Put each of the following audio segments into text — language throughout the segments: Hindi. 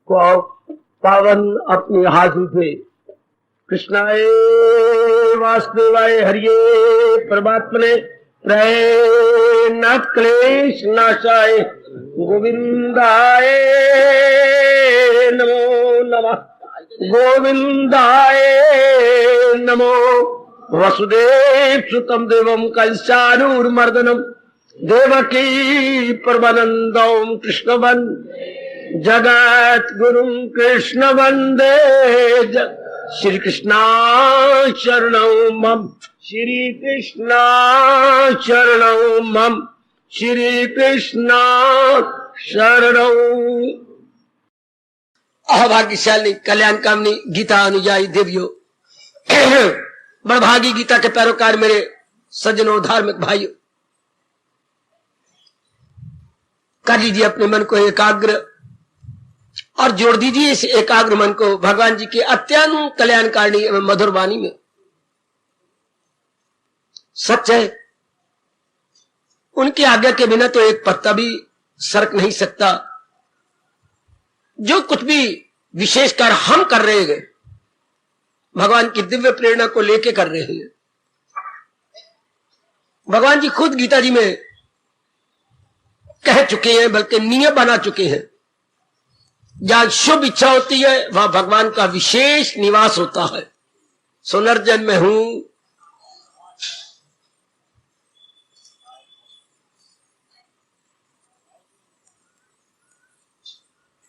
को पावन अपनी हाथों से कृष्णाय वासुदेवाय हरिये परमात्मने प्रणत क्लेश नाशाय गोविंदाय नमो नमः गोविंदाय नमो वसुदेव सुतम देवम कंसानूरमर्दनम देवकी परमानंदम कृष्ण वंदे जगत गुरु कृष्ण वंदे श्री कृष्णा शरणं मम श्री कृष्णा शरणं मम श्री कृष्णा शरणं। अभाग्यशाली कल्याण कामनी गीता अनुयायी देवियों, बड़भागी गीता के पैरोकार मेरे सज्जनों धार्मिक भाइयों, कर लीजिए अपने मन को एकाग्र और जोड़ दीजिए इस एकाग्र मन को भगवान जी के अत्यंत कल्याणकारिणी एवं मधुर वाणी में। सच है, उनकी आज्ञा के बिना तो एक पत्ता भी सरक नहीं सकता। जो कुछ भी विशेष कार्य हम कर रहे हैं भगवान की दिव्य प्रेरणा को लेके कर रहे हैं। भगवान जी खुद गीता जी में कह चुके हैं, बल्कि नियम बना चुके हैं, जहां शुभ इच्छा होती है वहां भगवान का विशेष निवास होता है। सुनर्जन में हूं,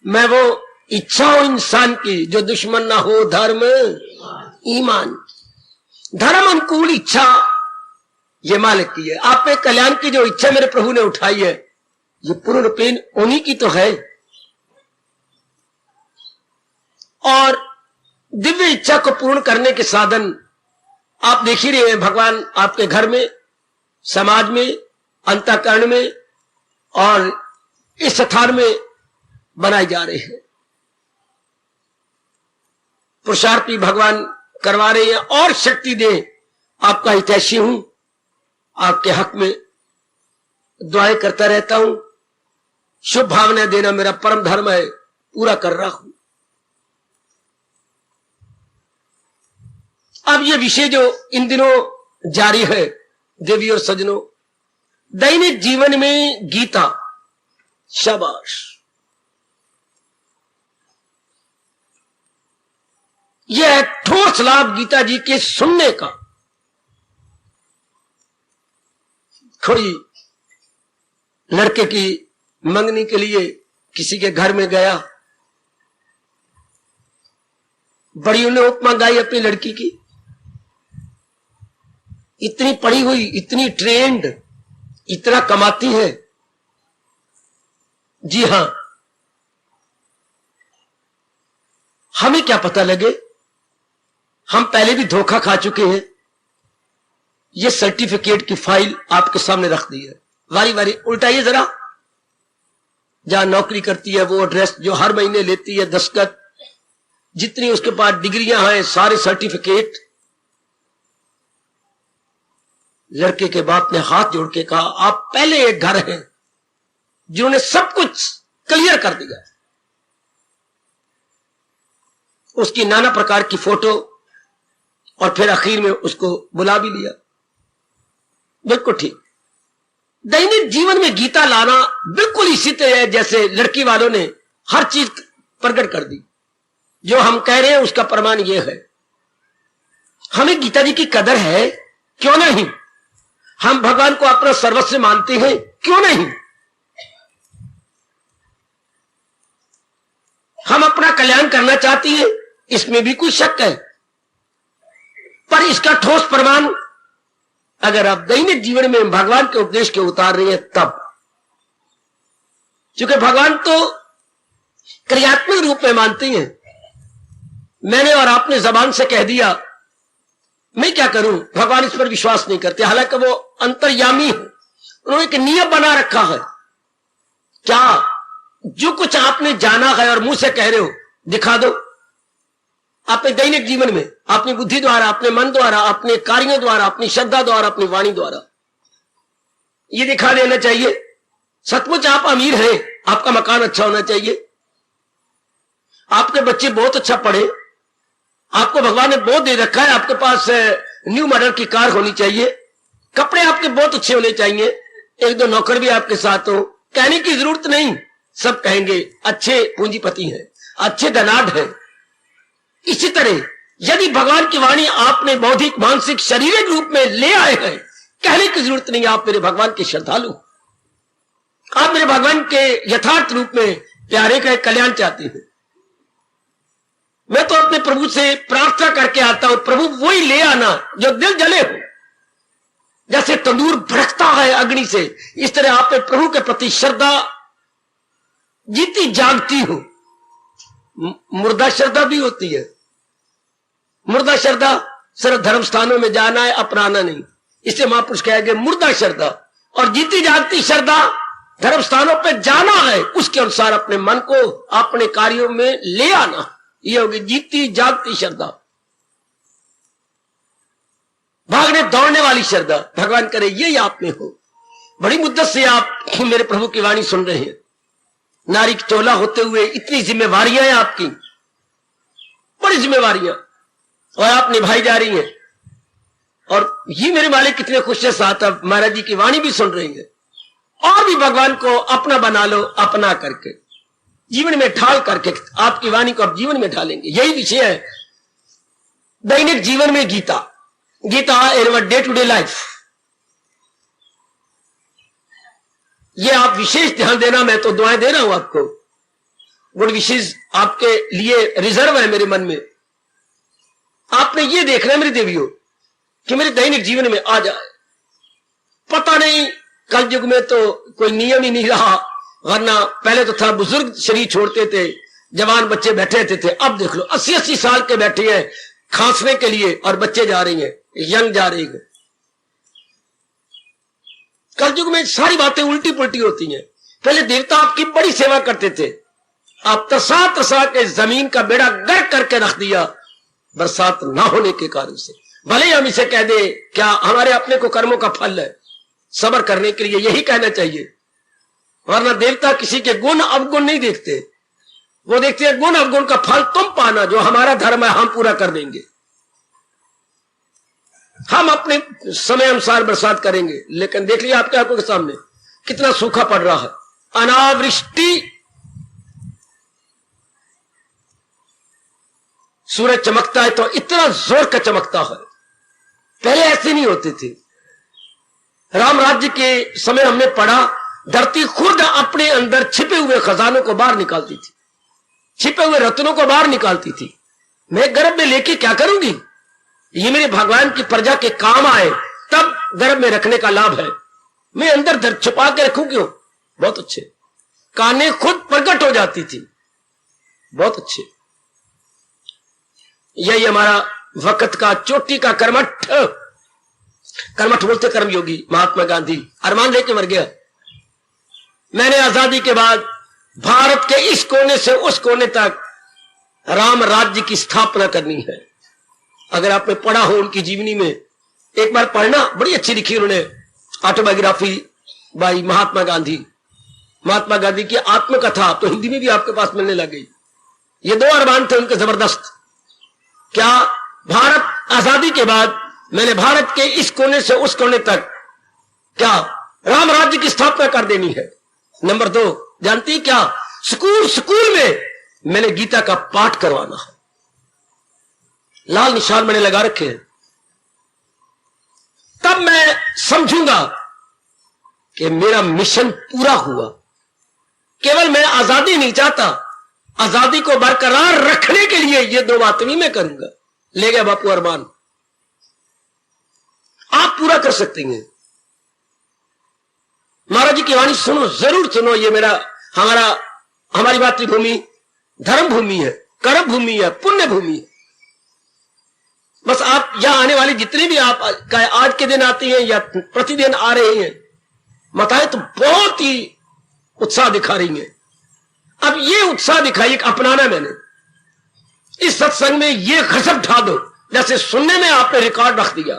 मैं वो इच्छा हूं इंसान की जो दुश्मन ना हो धर्म ईमान। धर्म अनुकूल इच्छा ये मालिक की है। आप पे कल्याण की जो इच्छा मेरे प्रभु ने उठाई है ये पूर्ण रूपेण उन्हीं की तो है। और दिव्य इच्छा को पूर्ण करने के साधन आप देख ही रहे हैं। भगवान आपके घर में, समाज में, अंतःकरण में और इस स्थान में बनाए जा रहे हैं। पुरुषार्थ भी भगवान करवा रहे हैं और शक्ति दे। आपका हितैषी हूं, आपके हक में दुआएं करता रहता हूं। शुभ भावना देना मेरा परम धर्म है, पूरा कर रहा हूं। अब ये विषय जो इन दिनों जारी है देवी और सज्जनों, दैनिक जीवन में गीता, शाबाश, यह है ठोस लाभ गीता जी के सुनने का। कोई लड़के की मंगनी के लिए किसी के घर में गया, बड़ी उन्हें उपमा गाई अपनी लड़की की, इतनी पढ़ी हुई, इतनी ट्रेंड, इतना कमाती है। जी हां, हमें क्या पता लगे, हम पहले भी धोखा खा चुके हैं। ये सर्टिफिकेट की फाइल आपके सामने रख दी है, वारी वारी उल्टाइए जरा। जहां नौकरी करती है वो एड्रेस जो हर महीने लेती है, दस्तखत, जितनी उसके पास डिग्रियां हैं, सारे सर्टिफिकेट। लड़के के बाप ने हाथ जोड़ के कहा, आप पहले एक घर हैं जिन्होंने सब कुछ क्लियर कर दिया। उसकी नाना प्रकार की फोटो और फिर आखिर में उसको बुला भी लिया। बिल्कुल ठीक। दैनिक जीवन में गीता लाना बिल्कुल इसी तरह है जैसे लड़की वालों ने हर चीज प्रकट कर दी। जो हम कह रहे हैं उसका प्रमाण यह है, हमें गीता जी की कदर है, क्यों नहीं। हम भगवान को अपना सर्वस्व मानते हैं, क्यों नहीं। हम अपना कल्याण करना चाहते हैं, इसमें भी कोई शक है, पर इसका ठोस प्रमाण अगर आप दैनिक जीवन में भगवान के उपदेश के उतार रहे हैं तब। क्योंकि भगवान तो क्रियात्मक रूप में मानते हैं। मैंने और आपने जबान से कह दिया, मैं क्या करूं, भगवान इस पर विश्वास नहीं करते, हालांकि वो अंतर्यामी है। उन्होंने एक नियम बना रखा है। क्या जो कुछ आपने जाना है और मुंह से कह रहे हो दिखा दो। अपने दैनिक जीवन में अपनी बुद्धि द्वारा, अपने मन द्वारा, अपने कार्यों द्वारा, अपनी श्रद्धा द्वारा, अपनी वाणी द्वारा ये दिखा देना चाहिए। सचमुच आप अमीर हैं, आपका मकान अच्छा होना चाहिए, आपके बच्चे बहुत अच्छा पढ़े, आपको भगवान ने बहुत दे रखा है, आपके पास न्यू मॉडल की कार होनी चाहिए, कपड़े आपके बहुत अच्छे होने चाहिए, एक दो नौकर भी आपके साथ हो, कहने की जरूरत नहीं, सब कहेंगे अच्छे पूंजीपति हैं, अच्छे धनाढ़ हैं। इसी तरह यदि भगवान की वाणी आपने बौद्धिक मानसिक शारीरिक रूप में ले आए हैं, कहने की जरूरत नहीं, आप मेरे भगवान के श्रद्धालु, आप मेरे भगवान के यथार्थ रूप में प्यारे का कल्याण चाहते हैं। मैं तो अपने प्रभु से प्रार्थना करके आता हूं, प्रभु वही ले आना जो दिल जले हो। जैसे तंदूर भड़कता है अग्नि से, इस तरह आप प्रभु के प्रति श्रद्धा जीती जागती हो। मुर्दा श्रद्धा भी होती है। मुर्दा श्रद्धा सिर्फ धर्म स्थानों में जाना है, अपनाना नहीं। इसे महापुरुष कहेंगे मुर्दा श्रद्धा। और जीती जागती श्रद्धा धर्म स्थानों पर जाना है, उसके अनुसार अपने मन को अपने कार्यों में ले आना, यह होगी जीती जागती श्रद्धा। भागने दौड़ने वाली श्रद्धा, भगवान करे यही आप में हो। बड़ी मुद्दत से आप मेरे प्रभु की वाणी सुन रहे हैं। नारी की चोला होते हुए इतनी जिम्मेवारियां हैं आपकी, बड़ी जिम्मेवारियां, और आप निभाई जा रही हैं। और ये मेरे मालिक कितने खुश है, साथ अब महाराज जी की वाणी भी सुन रहे हैं। और भी भगवान को अपना बना लो, अपना करके जीवन में ढाल करके आपकी वाणी को आप जीवन में ढालेंगे। यही विषय है दैनिक जीवन में Gita, Gita in day to day life. ये आप विशेष ध्यान देना, मैं तो दुआएं दे रहा हूं आपको, गुड विशेष आपके लिए रिजर्व है मेरे मन में। आपने ये देखना है मेरे देवियों कि मेरे दैनिक जीवन में आ जाए। पता नहीं कल युग में तो कोई नियम ही नहीं रहा, वरना पहले तो था बुजुर्ग शरीर छोड़ते थे, जवान बच्चे बैठे रहते थे। अब देख लो 80-80 साल के बैठे हैं खांसने के लिए, और बच्चे जा रही हैं, यंग जा रही है। कल युग में सारी बातें उल्टी पुल्टी होती हैं। पहले देवता आपकी बड़ी सेवा करते थे, आप तसा तसा के जमीन का बेड़ा गर्क करके रख दिया बरसात ना होने के कारण से। भले ही हम इसे कह दे, क्या हमारे अपने को कर्मों का फल है, सब्र करने के लिए यही कहना चाहिए। वरना देवता किसी के गुण अवगुण नहीं देखते, वो देखते हैं गुण अवगुण का फल तुम पाना, जो हमारा धर्म है हम पूरा कर देंगे, हम अपने समय अनुसार बरसात करेंगे। लेकिन देख लिया आपके आंखों के सामने कितना सूखा पड़ रहा है, अनावृष्टि। सूरज चमकता है तो इतना जोर का चमकता है, पहले ऐसे नहीं होते थे। राम राज्य के समय हमने पढ़ा, धरती खुद अपने अंदर छिपे हुए खजानों को बाहर निकालती थी, छिपे हुए रत्नों को बाहर निकालती थी। मैं गर्भ में लेके क्या करूंगी, ये मेरे भगवान की प्रजा के काम आए तब गर्भ में रखने का लाभ है। मैं अंदर छुपा के रखूं क्यों? बहुत अच्छे। काने खुद प्रकट हो जाती थी, बहुत अच्छे। यही हमारा वक्त का चोटी का कर्मठ, कर्मठ बोलते कर्मयोगी महात्मा गांधी, अरमान लेके मर गया। मैंने आजादी के बाद भारत के इस कोने से उस कोने तक राम राज्य की स्थापना करनी है। अगर आपने पढ़ा हो उनकी जीवनी में, एक बार पढ़ना, बड़ी अच्छी लिखी उन्होंने ऑटोबायोग्राफी बाई महात्मा गांधी। महात्मा गांधी की आत्मकथा तो हिंदी में भी आपके पास मिलने लग गई। ये 2 अरमान थे उनके जबरदस्त। क्या भारत आजादी के बाद मैंने भारत के इस कोने से उस कोने तक क्या राम राज्य की स्थापना कर देनी है। नंबर 2 जानती क्या, स्कूल में मैंने गीता का पाठ करवाना है। लाल निशान मैंने लगा रखे हैं, तब मैं समझूंगा कि मेरा मिशन पूरा हुआ। केवल मैं आजादी नहीं चाहता, आजादी को बरकरार रखने के लिए ये 2 बातें भी मैं करूंगा। ले गया बापू अरमान, आप पूरा कर सकते हैं। महाराज जी की वाणी सुनो, जरूर सुनो। ये हमारी मातृभूमि धर्म भूमि है, कर्म भूमि है, पुण्य भूमि है। बस आप यहां आने वाले जितने भी आप आज के दिन आते हैं या प्रतिदिन आ रहे हैं, माताएं तो बहुत ही उत्साह दिखा रही हैं। अब ये उत्साह दिखाइए, अपनाना मैंने इस सत्संग में ये खसब ढा दो, जैसे सुनने में आपने रिकॉर्ड रख दिया,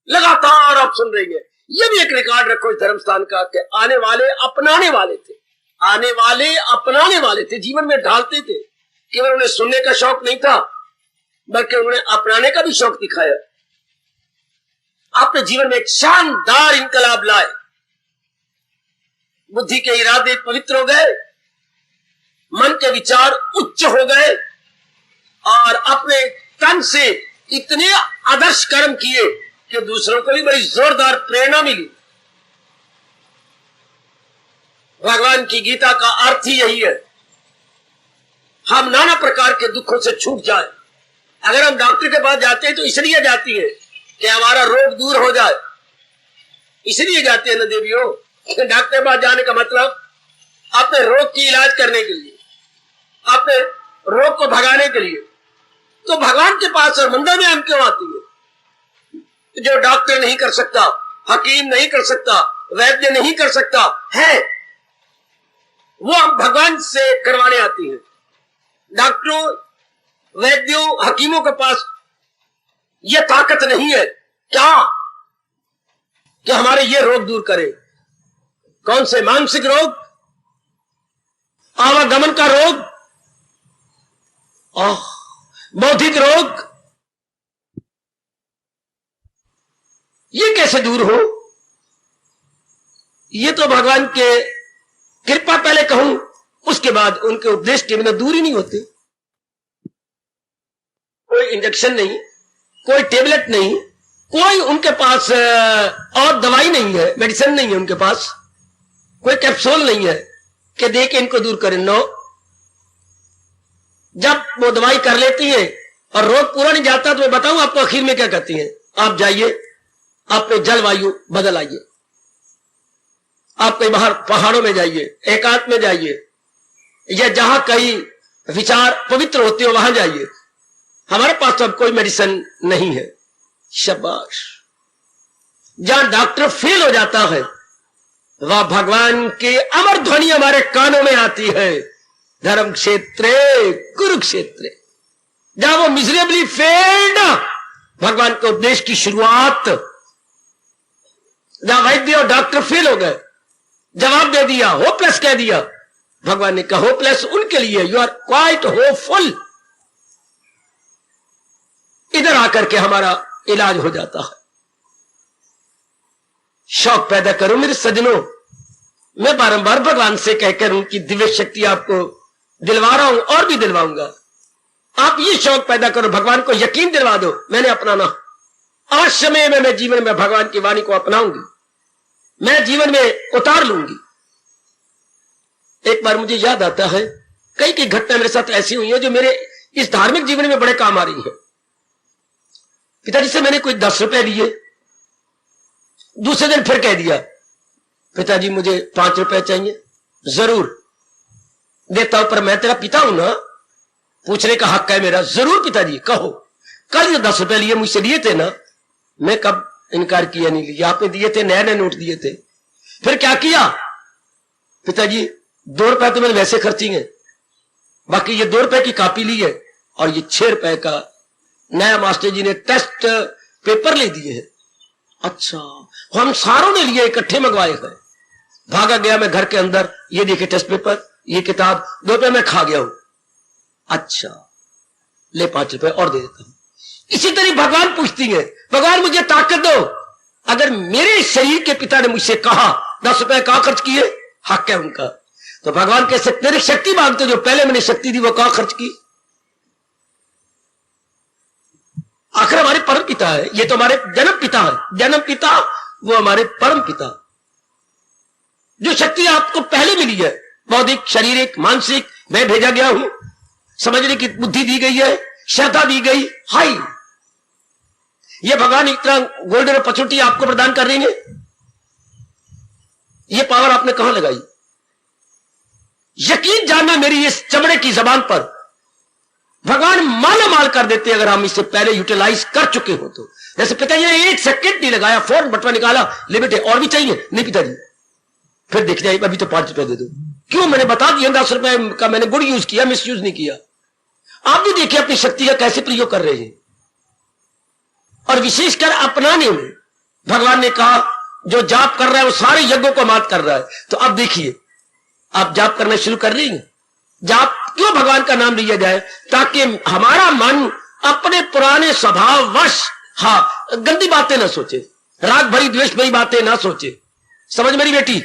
लगातार आप सुन रही हैं। ये भी एक रिकॉर्ड रखो इस धर्म स्थान का कि आने वाले अपनाने वाले थे, आने वाले अपनाने वाले थे, जीवन में ढालते थे। केवल उन्हें सुनने का शौक नहीं था, बल्कि उन्होंने अपनाने का भी शौक दिखाया। अपने जीवन में एक शानदार इनकलाब लाए। बुद्धि के इरादे पवित्र हो गए, मन के विचार उच्च हो गए और अपने तन से इतने आदर्श कर्म किए कि दूसरों को भी बड़ी जोरदार प्रेरणा मिली। भगवान की गीता का अर्थ ही यही है, हम नाना प्रकार के दुखों से छूट जाए। अगर हम डॉक्टर के पास जाते हैं तो इसलिए जाती है कि हमारा रोग दूर हो जाए, इसलिए जाते हैं ना देवियों। डॉक्टर के पास जाने का मतलब अपने रोग की इलाज करने के लिए, अपने रोग को भगाने के लिए। तो भगवान के पास और मंदिर में हम क्यों आती है? जो डॉक्टर नहीं कर सकता, हकीम नहीं कर सकता, वैद्य नहीं कर सकता है, वो हम भगवान से करवाने आती है। डॉक्टरों, वैद्यों, हकीमों के पास यह ताकत नहीं है क्या कि हमारे ये रोग दूर करे। कौन से? मानसिक रोग, आवागमन का रोग, बौद्धिक रोग, ये कैसे दूर हो? ये तो भगवान के कृपा पहले कहूं, उसके बाद उनके उपदेश के बिना दूर ही नहीं होते। कोई इंजेक्शन नहीं, कोई टेबलेट नहीं, कोई उनके पास और दवाई नहीं है, मेडिसिन नहीं है उनके पास, कोई कैप्सूल नहीं है कि दे के इनको दूर करें। नो, जब वो दवाई कर लेती है और रोग पूरा नहीं जाता तो मैं बताऊं आपको आखिर में क्या कहती हैं? आप जाइए, अपने जलवायु बदल आइए, आप कहीं बाहर पहाड़ों में जाइए, एकांत में जाइए, या जहां कहीं विचार पवित्र होते हो वहां जाइए। हमारे पास तो अब कोई मेडिसिन नहीं है। शाबाश। जहां डॉक्टर फेल हो जाता है वह भगवान की अमर ध्वनि हमारे कानों में आती है, धर्म क्षेत्रे कुरुक्षेत्रे। जहां वो मिजरेबली फेल्ड, भगवान के उपदेश की शुरुआत। जहां वैद्य और डॉक्टर फेल हो गए, जवाब दे दिया, होपलेस कह दिया, भगवान ने कहा होपलेस उनके लिए, यू आर क्वाइट होपफुल। इधर आकर के हमारा इलाज हो जाता है। शौक पैदा करो मेरे सज्जनों। मैं बारंबार भगवान से कहकर उनकी दिव्य शक्ति आपको दिलवा रहा हूं और भी दिलवाऊंगा। आप ये शौक पैदा करो, भगवान को यकीन दिलवा दो, मैंने अपनाना। अवश्य में मैं जीवन में भगवान की वाणी को अपनाऊंगी, मैं जीवन में उतार लूंगी। एक बार मुझे याद आता है, कई कई घटना मेरे साथ ऐसी हुई है जो मेरे इस धार्मिक जीवन में बड़े काम आ रही है। पिताजी से मैंने कोई 10 रुपए लिए, दूसरे दिन फिर कह दिया पिताजी मुझे 5 रुपए चाहिए। जरूर देता हूं, पर मैं तेरा पिता हूं ना, पूछने का हक है मेरा। जरूर पिताजी कहो। कल जो 10 रुपए लिए मुझसे लिए थे ना, मैं कब इनकार किया नहीं लिया, आपने दिए थे, नए नए नोट दिए थे। फिर क्या किया? पिताजी 2 रुपए तो मैंने वैसे खर्चेंगे, बाकी ये 2 रुपए की कॉपी ली है और ये 6 रुपए का नया मास्टर जी ने टेस्ट पेपर ले दिए हैं। अच्छा, हम सारों ने लिए, इकट्ठे मंगवाए हैं। भागा गया मैं घर के अंदर, ये देखिए टेस्ट पेपर, ये किताब, 2 रुपए में खा गया हूं। अच्छा, ले 5 रुपए और दे देता हूं। इसी तरह भगवान पूछती है, भगवान मुझे ताकत दो। अगर मेरे शरीर के पिता ने मुझसे कहा 10 रुपए कहां खर्च किए, हक है उनका, तो भगवान कैसे तेरी शक्ति मांगते, जो पहले मैंने शक्ति दी वो कहां खर्च की? आखिर हमारे परम पिता है, ये तो हमारे जन्म पिता है। जन्म पिता वो हमारे परम पिता, जो शक्ति आपको पहले मिली है, बौद्धिक, शारीरिक, मानसिक, मैं भेजा गया हूं, समझने की बुद्धि दी गई है, श्रद्धा दी गई। हाई, ये भगवान इतना गोल्डन अपॉर्चुनिटी आपको प्रदान कर रही है, ये पावर आपने कहां लगाई? यकीन जानना मेरी इस चमड़े की जबान पर, भगवान माला माल कर देते अगर हम इससे पहले यूटिलाइज कर चुके हो तो। जैसे पिताजी ने 1 सेकंड नहीं लगाया, फौरन बटवा निकाला, लिमिट है और भी चाहिए, नहीं पिताजी फिर देख जाए, अभी तो 5 रुपए दे दो। क्यों? मैंने बता दिया 10 रुपए का मैंने गुड यूज किया, मिस यूज नहीं किया। आप भी देखिए अपनी शक्ति का कैसे प्रयोग कर रहे हैं। और विशेषकर अपनाने में भगवान ने कहा जो जाप कर रहा है वो सारे यज्ञों को मात कर रहा है। तो अब देखिए, आप जाप करना शुरू कर रही हैं, जाप क्यों भगवान का नाम लिया जाए? ताकि हमारा मन अपने पुराने स्वभाव वश गंदी बातें ना सोचे, राग भरी द्वेष भरी बातें ना सोचे। समझ मेरी बेटी,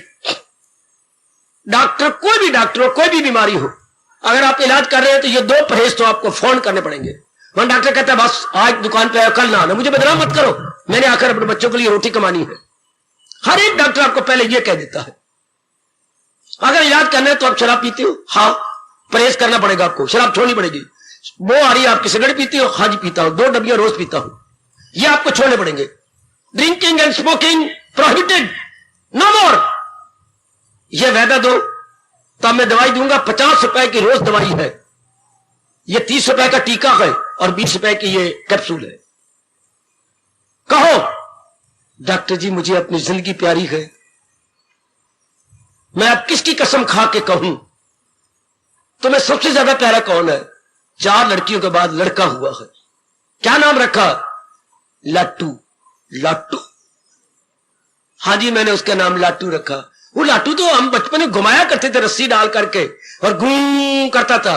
डॉक्टर कोई भी डॉक्टर हो, कोई भी बीमारी हो, अगर आप इलाज कर रहे हैं तो ये 2 परहेज तो आपको फोन करने पड़ेंगे। वहां डॉक्टर कहता है बस आज दुकान पे आया, कल ना आना, मुझे बदनाम मत करो, मैंने आकर अपने बच्चों के लिए रोटी कमानी है। हर एक डॉक्टर आपको पहले ये कह देता है। अगर इलाज करना है तो आप शराब पीते हो, हाँ परहेज करना पड़ेगा आपको, शराब छोड़नी पड़ेगी। वो आ रही है आपकी, सिगरेट पीती हो, हाँ जी पीता हूं, 2 डब्बियां रोज पीता हूं, ये आपको छोड़ने पड़ेंगे। Drinking and smoking prohibited, no more. ये वादा दो तब मैं दवाई दूंगा। 50 रुपए की रोज दवाई है, ये 30 रुपए का टीका है और 20 रुपए की ये कैप्सूल है। कहो डॉक्टर जी मुझे अपनी जिंदगी प्यारी है, मैं अब किसकी कसम खा के कहूं तुम्हें सबसे ज्यादा प्यारा कौन है? 4 लड़कियों के बाद लड़का हुआ है। क्या नाम रखा? लाटू। लाटू, हाँ जी मैंने उसका नाम लाटू रखा। वो लाटू तो हम बचपन में घुमाया करते थे रस्सी डाल करके और घू करता था।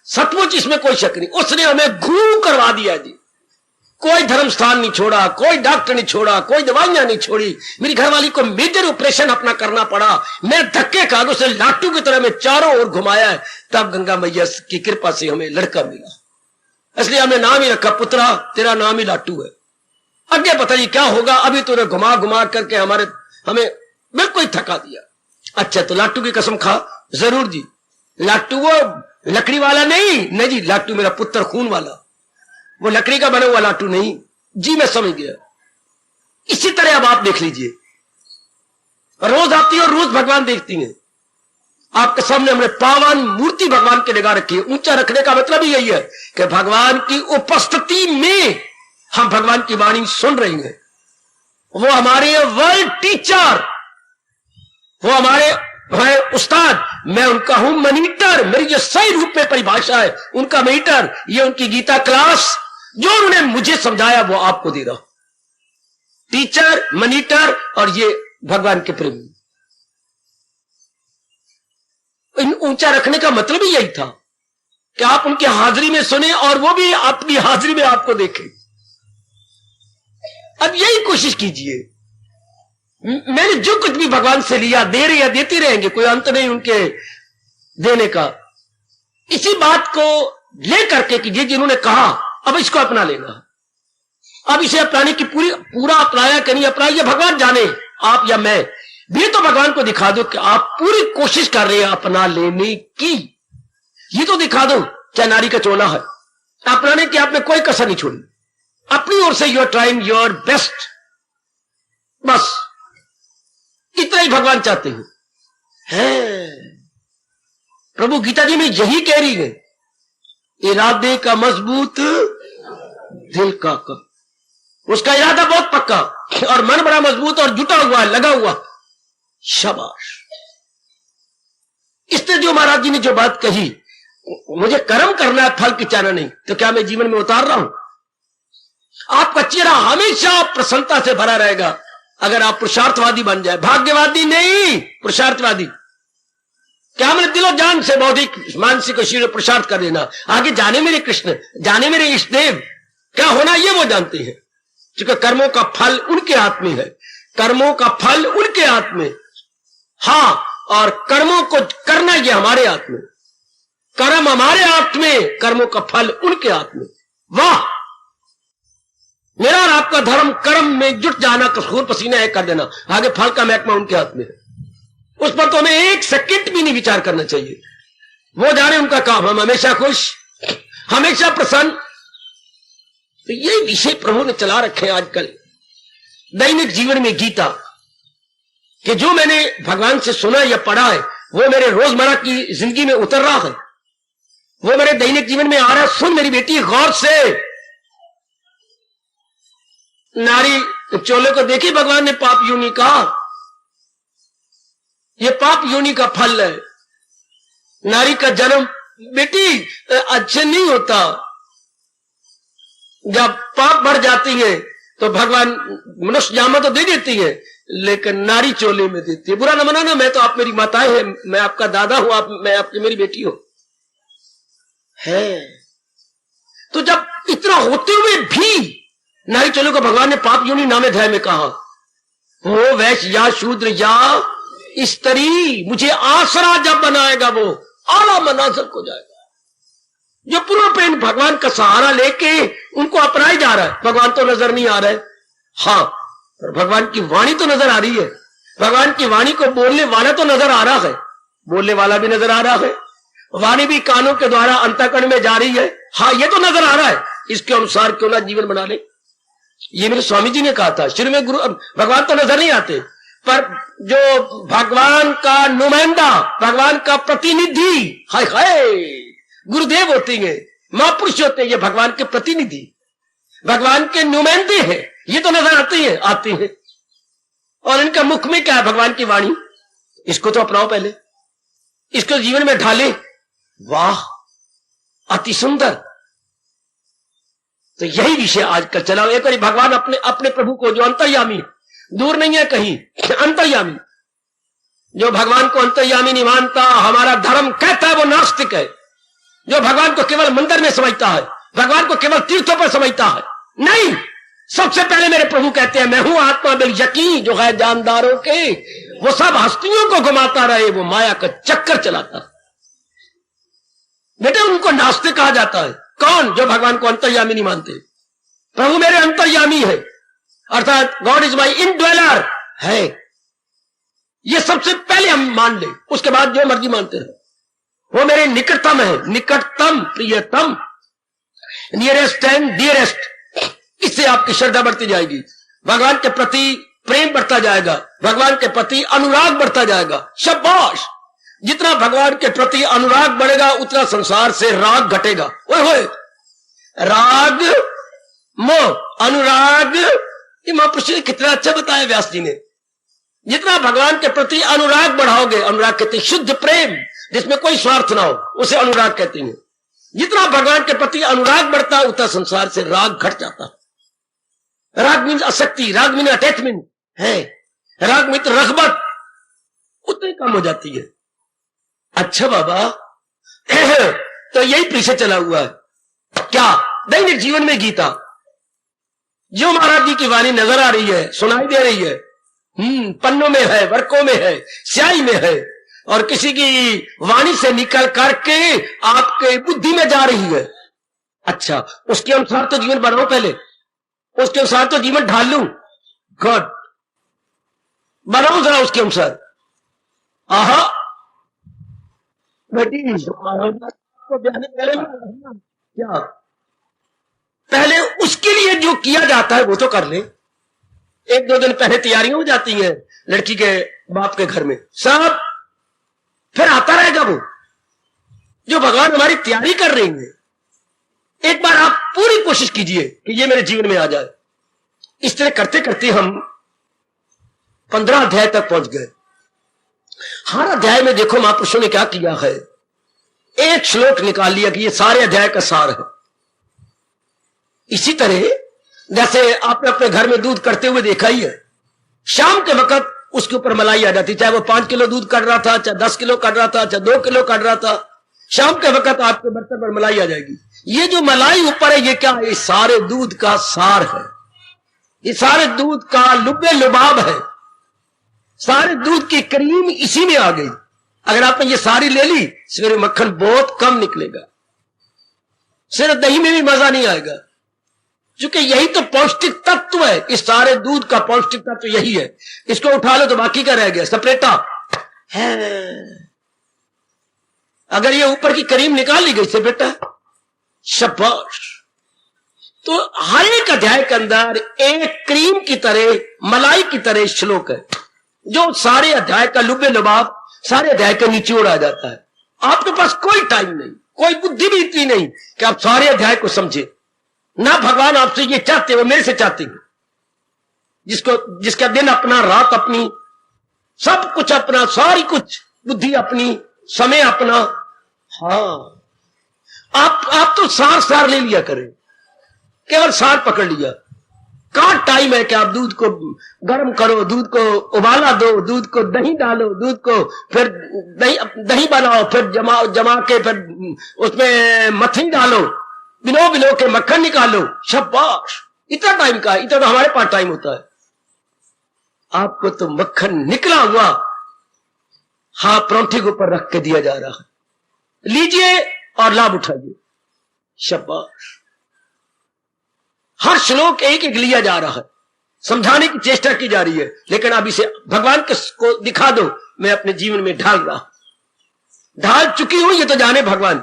सचमुच इसमें कोई शक नहीं, उसने हमें घू करवा दिया जी। कोई धर्म स्थान नहीं छोड़ा, कोई डॉक्टर नहीं छोड़ा, कोई दवाइयां नहीं छोड़ी। मेरी घरवाली को मेजर ऑपरेशन अपना करना पड़ा, मैं धक्के खा के उसे लाटू की तरह में चारों ओर घुमाया है, तब गंगा मैया की कृपा से हमें लड़का मिला। इसलिए हमने नाम ही रखा, पुत्रा तेरा नाम ही लाटू है। आगे पता नहीं क्या होगा, अभी तूने घुमा घुमा करके हमें बिल्कुल थका दिया। अच्छा तो लाटू की कसम खा? जरूर जी। लाटू वो लकड़ी वाला नहीं जी, लाटू मेरा पुत्र खून वाला, वो लकड़ी का बना हुआ लाटू नहीं जी। मैं समझ गया। इसी तरह अब आप देख लीजिए, रोज आती है और रोज भगवान देखती हैं। आपके सामने हमने पावन मूर्ति भगवान की निगाह रखी है। ऊंचा रखने का मतलब ही यही है कि भगवान की उपस्थिति में हम भगवान की वाणी सुन रहे हैं। वो हमारे वर्ल्ड टीचर, वो हमारे उस्ताद, मैं उनका हूं मॉनिटर। मेरी जो सही रूप में परिभाषा है उनका मॉनिटर, ये उनकी गीता क्लास जो उन्होंने मुझे समझाया वो आपको दे रहा हूं। टीचर, मॉनिटर और ये भगवान के प्रेमी। ऊंचा रखने का मतलब ही यही था कि आप उनकी हाजिरी में सुने और वो भी अपनी हाजिरी में आपको देखें। अब यही कोशिश कीजिए। मैंने जो कुछ भी भगवान से लिया, दे रहे या देते रहेंगे, कोई अंत नहीं उनके देने का। इसी बात को लेकर के कीजिए जिन्होंने कहा अब इसको अपना लेना, अब इसे अपनाने की पूरा अपनाया कि नहीं अपनाया ये भगवान जाने, आप या मैं भी तो भगवान को दिखा दो कि आप पूरी कोशिश कर रहे हैं अपना लेने की। ये तो दिखा दो क्या नारी का चोला है, अपनाने की आपने कोई कसर नहीं छोड़ी, अपनी ओर से you are trying your best. बस इतना ही भगवान चाहते हैं। प्रभु गीता जी में यही कह रही है, इरादे का मजबूत दिल का कम। उसका इरादा बहुत पक्का और मन बड़ा मजबूत और जुटा हुआ है, लगा हुआ। शाबाश। इसने जो महाराज जी ने जो बात कही, मुझे कर्म करना है फल की चाहना नहीं, तो क्या मैं जीवन में उतार रहा हूं? आपका चेहरा हमेशा प्रसन्नता से भरा रहेगा अगर आप पुरुषार्थवादी बन जाए, भाग्यवादी नहीं, पुरुषार्थवादी। क्या मैंने दिलो जान से बौद्धिक मानसिक और शारीरिक पुरुषार्थ कर देना, आगे जाने मेरे कृष्ण, जाने मेरे इष्ट देव, क्या होना ये वो जानते हैं। क्योंकि कर्मों का फल उनके हाथ में है, कर्मों का फल उनके हाथ में। हां, और कर्मों को करना ये हमारे हाथ में, कर्म हमारे हाथ में, कर्मों का फल उनके हाथ में। वाह, मेरा और आपका धर्म कर्म में जुट जाना, खून पसीना एक कर देना, आगे फल का महकमा उनके हाथ में है। उस पर तो हमें एक सेकंड भी नहीं विचार करना चाहिए। वो जाने उनका काम, हम हमेशा खुश, हमेशा प्रसन्न। तो ये विषय प्रभु ने चला रखे हैं आजकल दैनिक जीवन में गीता, कि जो मैंने भगवान से सुना या पढ़ा है वो मेरे रोजमर्रा की जिंदगी में उतर रहा है, वो मेरे दैनिक जीवन में आ रहा है। सुन मेरी बेटी गौर से, नारी चोले को देखी भगवान ने पाप योनि कहा, ये पाप योनि का फल है। नारी का जन्म बेटी अच्छे नहीं होता, जब पाप बढ़ जाती है तो भगवान मनुष्य जामा तो दे देती है, लेकिन नारी चोले में देती है। बुरा न मनाना, मैं तो आप मेरी माताएं हैं, मैं आपका दादा हूं, आप मैं आपकी मेरी बेटी हूं। है। तो जब इतना होते हुए भी नहीं चलो, भगवान ने पाप योनि नाम अध्याय में कहा, हो वैश्य या शूद्र या स्त्री, मुझे आसरा जब बनाएगा वो आला मनासर को जाएगा। जो पूर्ण प्रेम भगवान का सहारा लेके उनको अपनाए जा रहा है, भगवान तो नजर नहीं आ रहा है, हाँ भगवान की वाणी तो नजर आ रही है, भगवान की वाणी को बोलने वाला तो नजर आ रहा है, बोलने वाला भी नजर आ रहा है, वाणी भी कानों के द्वारा अंतःकरण में जा रही है, हाँ ये तो नजर आ रहा है, इसके अनुसार क्यों ना जीवन बना ले। ये मेरे स्वामी जी ने कहा था, शुरू में गुरु भगवान तो नजर नहीं आते, पर जो भगवान का नुमाइंदा, भगवान का प्रतिनिधि, हाय हाय गुरुदेव होते हैं, महापुरुष होते हैं, ये भगवान के प्रतिनिधि, भगवान के नुमाइंदे हैं, ये तो नजर आते हैं। और इनका मुख में क्या है? भगवान की वाणी। इसको तो अपनाओ पहले, इसको जीवन में ढाले, वाह अति सुंदर। तो यही विषय आजकल चला। एक बार भगवान अपने प्रभु को, जो अंतर्यामी, दूर नहीं है कहीं, अंतर्यामी, जो भगवान को अंतर्यामी नहीं मानता, हमारा धर्म कहता है वो नास्तिक है। जो भगवान को केवल मंदिर में समझता है, भगवान को केवल तीर्थों पर समझता है, नहीं, सबसे पहले मेरे प्रभु कहते हैं मैं हूं आत्मा बिल यकीन, जो है जानदारों के, वो सब हस्तियों को घुमाता रहे, वो माया का चक्कर चलाता। बेटे उनको नास्तिक कहा जाता है। कौन? जो भगवान को अंतर्यामी नहीं मानते। प्रभु मेरे अंतर्यामी है, अर्थात गॉड इज माई इनड्वेलर है, ये सबसे पहले हम मान ले, उसके बाद जो मर्जी मानते रहे। वो मेरे निकटतम है, निकटतम, प्रियतम, नियरेस्ट एंड डियरेस्ट। इससे आपकी श्रद्धा बढ़ती जाएगी, भगवान के प्रति प्रेम बढ़ता जाएगा, भगवान के प्रति अनुराग बढ़ता जाएगा। शाबाश! जितना भगवान के प्रति अनुराग बढ़ेगा उतना संसार से राग घटेगा। ओए होए, राग मोह अनुराग, ये महापुरुष ने कितना अच्छा बताया व्यास जी ने। जितना भगवान के प्रति अनुराग बढ़ाओगे, अनुराग कहते हैं शुद्ध प्रेम जिसमें कोई स्वार्थ ना हो, उसे अनुराग कहते हैं। जितना भगवान के प्रति अनुराग बढ़ता है उतना संसार से राग घट जाता है। राग मीन्स आसक्ति, राग मीन्स अटैचमेंट है, राग मीन्स रगबत उतनी कम हो जाती है। अच्छा बाबा, तो यही पीछे चला हुआ है क्या? दैनिक जीवन में गीता जो महाराज जी की वाणी नजर आ रही है, सुनाई दे रही है, पन्नों में है, वर्कों में है, स्याही में है, और किसी की वाणी से निकल करके आपके बुद्धि में जा रही है। अच्छा, उसके अनुसार तो जीवन बनाओ पहले, उसके अनुसार तो जीवन ढाल लूं। गुड, बनाओ जरा उसके अनुसार। आहा बेटी, क्या पहले उसके लिए जो किया जाता है वो तो कर ले। एक दो दिन पहले तैयारियां हो जाती हैं लड़की के बाप के घर में, सब फिर आता रहेगा वो जो भगवान हमारी तैयारी कर रही है। एक बार आप पूरी कोशिश कीजिए कि ये मेरे जीवन में आ जाए। इस तरह करते करते हम 15 अध्याय तक पहुंच गए। हर अध्याय में देखो महापुरुषों ने क्या किया है, एक श्लोक निकाल लिया कि ये सारे अध्याय का सार है। इसी तरह जैसे आपने अपने घर में दूध करते हुए देखा ही है, शाम के वक्त उसके ऊपर मलाई आ जाती, चाहे वो 5 किलो दूध काट रहा था, चाहे 10 किलो काट रहा था, चाहे 2 किलो काट रहा था, शाम के वक्त आपके बर्तन पर मलाई आ जाएगी। ये जो मलाई ऊपर है ये क्या है? ये सारे दूध का सार है, ये सारे दूध का लुब्बे लुबाब है, सारे दूध की क्रीम इसी में आ गई। अगर आपने ये सारी ले ली, सवेरे मक्खन बहुत कम निकलेगा, सिर्फ दही में भी मजा नहीं आएगा, क्योंकि यही तो पौष्टिक तत्व है। इस सारे दूध का पौष्टिक तत्व यही है। इसको उठा लो तो बाकी का रह गया, सपरेटा है। अगर ये ऊपर की क्रीम निकाल ली गई सपरेटा, शाबाश। तो हर एक अध्याय के अंदर एक क्रीम की तरह, मलाई की तरह श्लोक है जो सारे अध्याय का लुब्बे लुबाब, सारे अध्याय के निचोड़ आ जाता है। आपके पास कोई टाइम नहीं, कोई बुद्धि भी इतनी नहीं कि आप सारे अध्याय को समझे। ना भगवान आपसे ये चाहते, वो मेरे से चाहते हैं, जिसका दिन अपना, रात अपनी, सब कुछ अपना, सारी कुछ बुद्धि अपनी, समय अपना। हाँ, आप तो सार ले लिया करें, केवल सार पकड़ लिया। कहाँ टाइम है कि आप दूध को गर्म करो, दूध को उबाला दो, दूध को दही डालो, दूध को फिर दही बनाओ, फिर जमा के फिर उसमें मथनी डालो, बिलो के मक्खन निकालो, शाबाश। इतना टाइम का है? इतना तो हमारे पास टाइम होता है। आपको तो मक्खन निकला हुआ हाँ परौंठे के ऊपर रख के दिया जा रहा है, लीजिए और लाभ उठाइए, शाबाश। हर श्लोक एक एक लिया जा रहा है, समझाने की चेष्टा की जा रही है, लेकिन अब इसे भगवान को दिखा दो, मैं अपने जीवन में ढाल रहा, ढाल चुकी हूं ये तो जाने भगवान,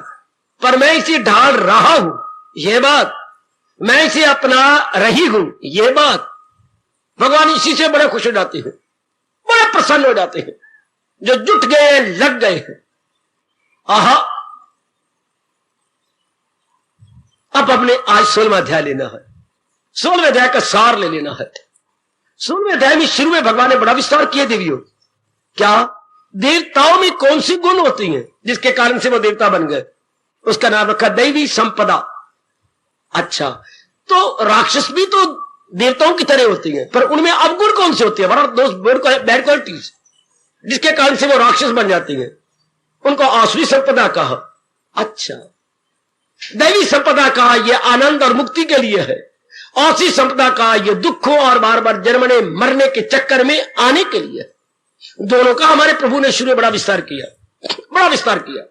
पर मैं इसे ढाल रहा हूं ये बात, मैं इसे अपना रही हूं ये बात। भगवान इसी से बड़े खुश हो जाते हैं, बड़े प्रसन्न हो जाते हैं, जो जुट गए लग गए हैं। आहा, अब अपने आज 16वां अध्याय लेना है, 16वें अध्याय का सार ले लेना है। 16वें अध्याय में शुरू में भगवान ने बड़ा विस्तार किया देवियों। क्या देवताओं में कौन सी गुण होती हैं जिसके कारण से वो देवता बन गए? उसका नाम रखा दैवी संपदा। अच्छा, तो राक्षस भी तो देवताओं की तरह होती हैं, पर उनमें अवगुण कौन से होते हैं? बैड क्वालिटीज, जिसके कारण से वो राक्षस बन जाती हैं, उनको आसुरी संपदा कहा। अच्छा, दैवी संपदा कहा यह आनंद और मुक्ति के लिए है, आसुरी संपदा कहा यह दुखों और बार बार जन्मने मरने के चक्कर में आने के लिए। दोनों का हमारे प्रभु ने शुरू में बड़ा विस्तार किया, बड़ा विस्तार किया।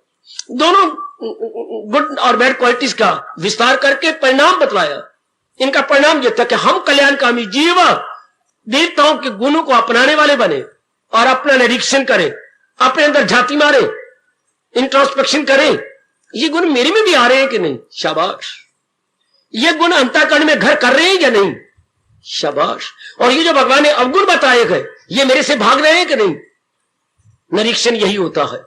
दोनों गुड और बैड क्वालिटीज का विस्तार करके परिणाम बतलाया। इनका परिणाम यह था कि हम कल्याणकामी जीव देवताओं के गुणों को अपनाने वाले बने और अपना निरीक्षण करें, अपने अंदर झांकी मारे, इंट्रोस्पेक्शन करें, ये गुण मेरे में भी आ रहे हैं कि नहीं? शाबाश। ये गुण अंतःकरण में घर कर रहे हैं या नहीं? शाबाश। और ये जो भगवान ने अवगुण बताए गए ये मेरे से भाग रहे हैं कि नहीं? निरीक्षण यही होता है,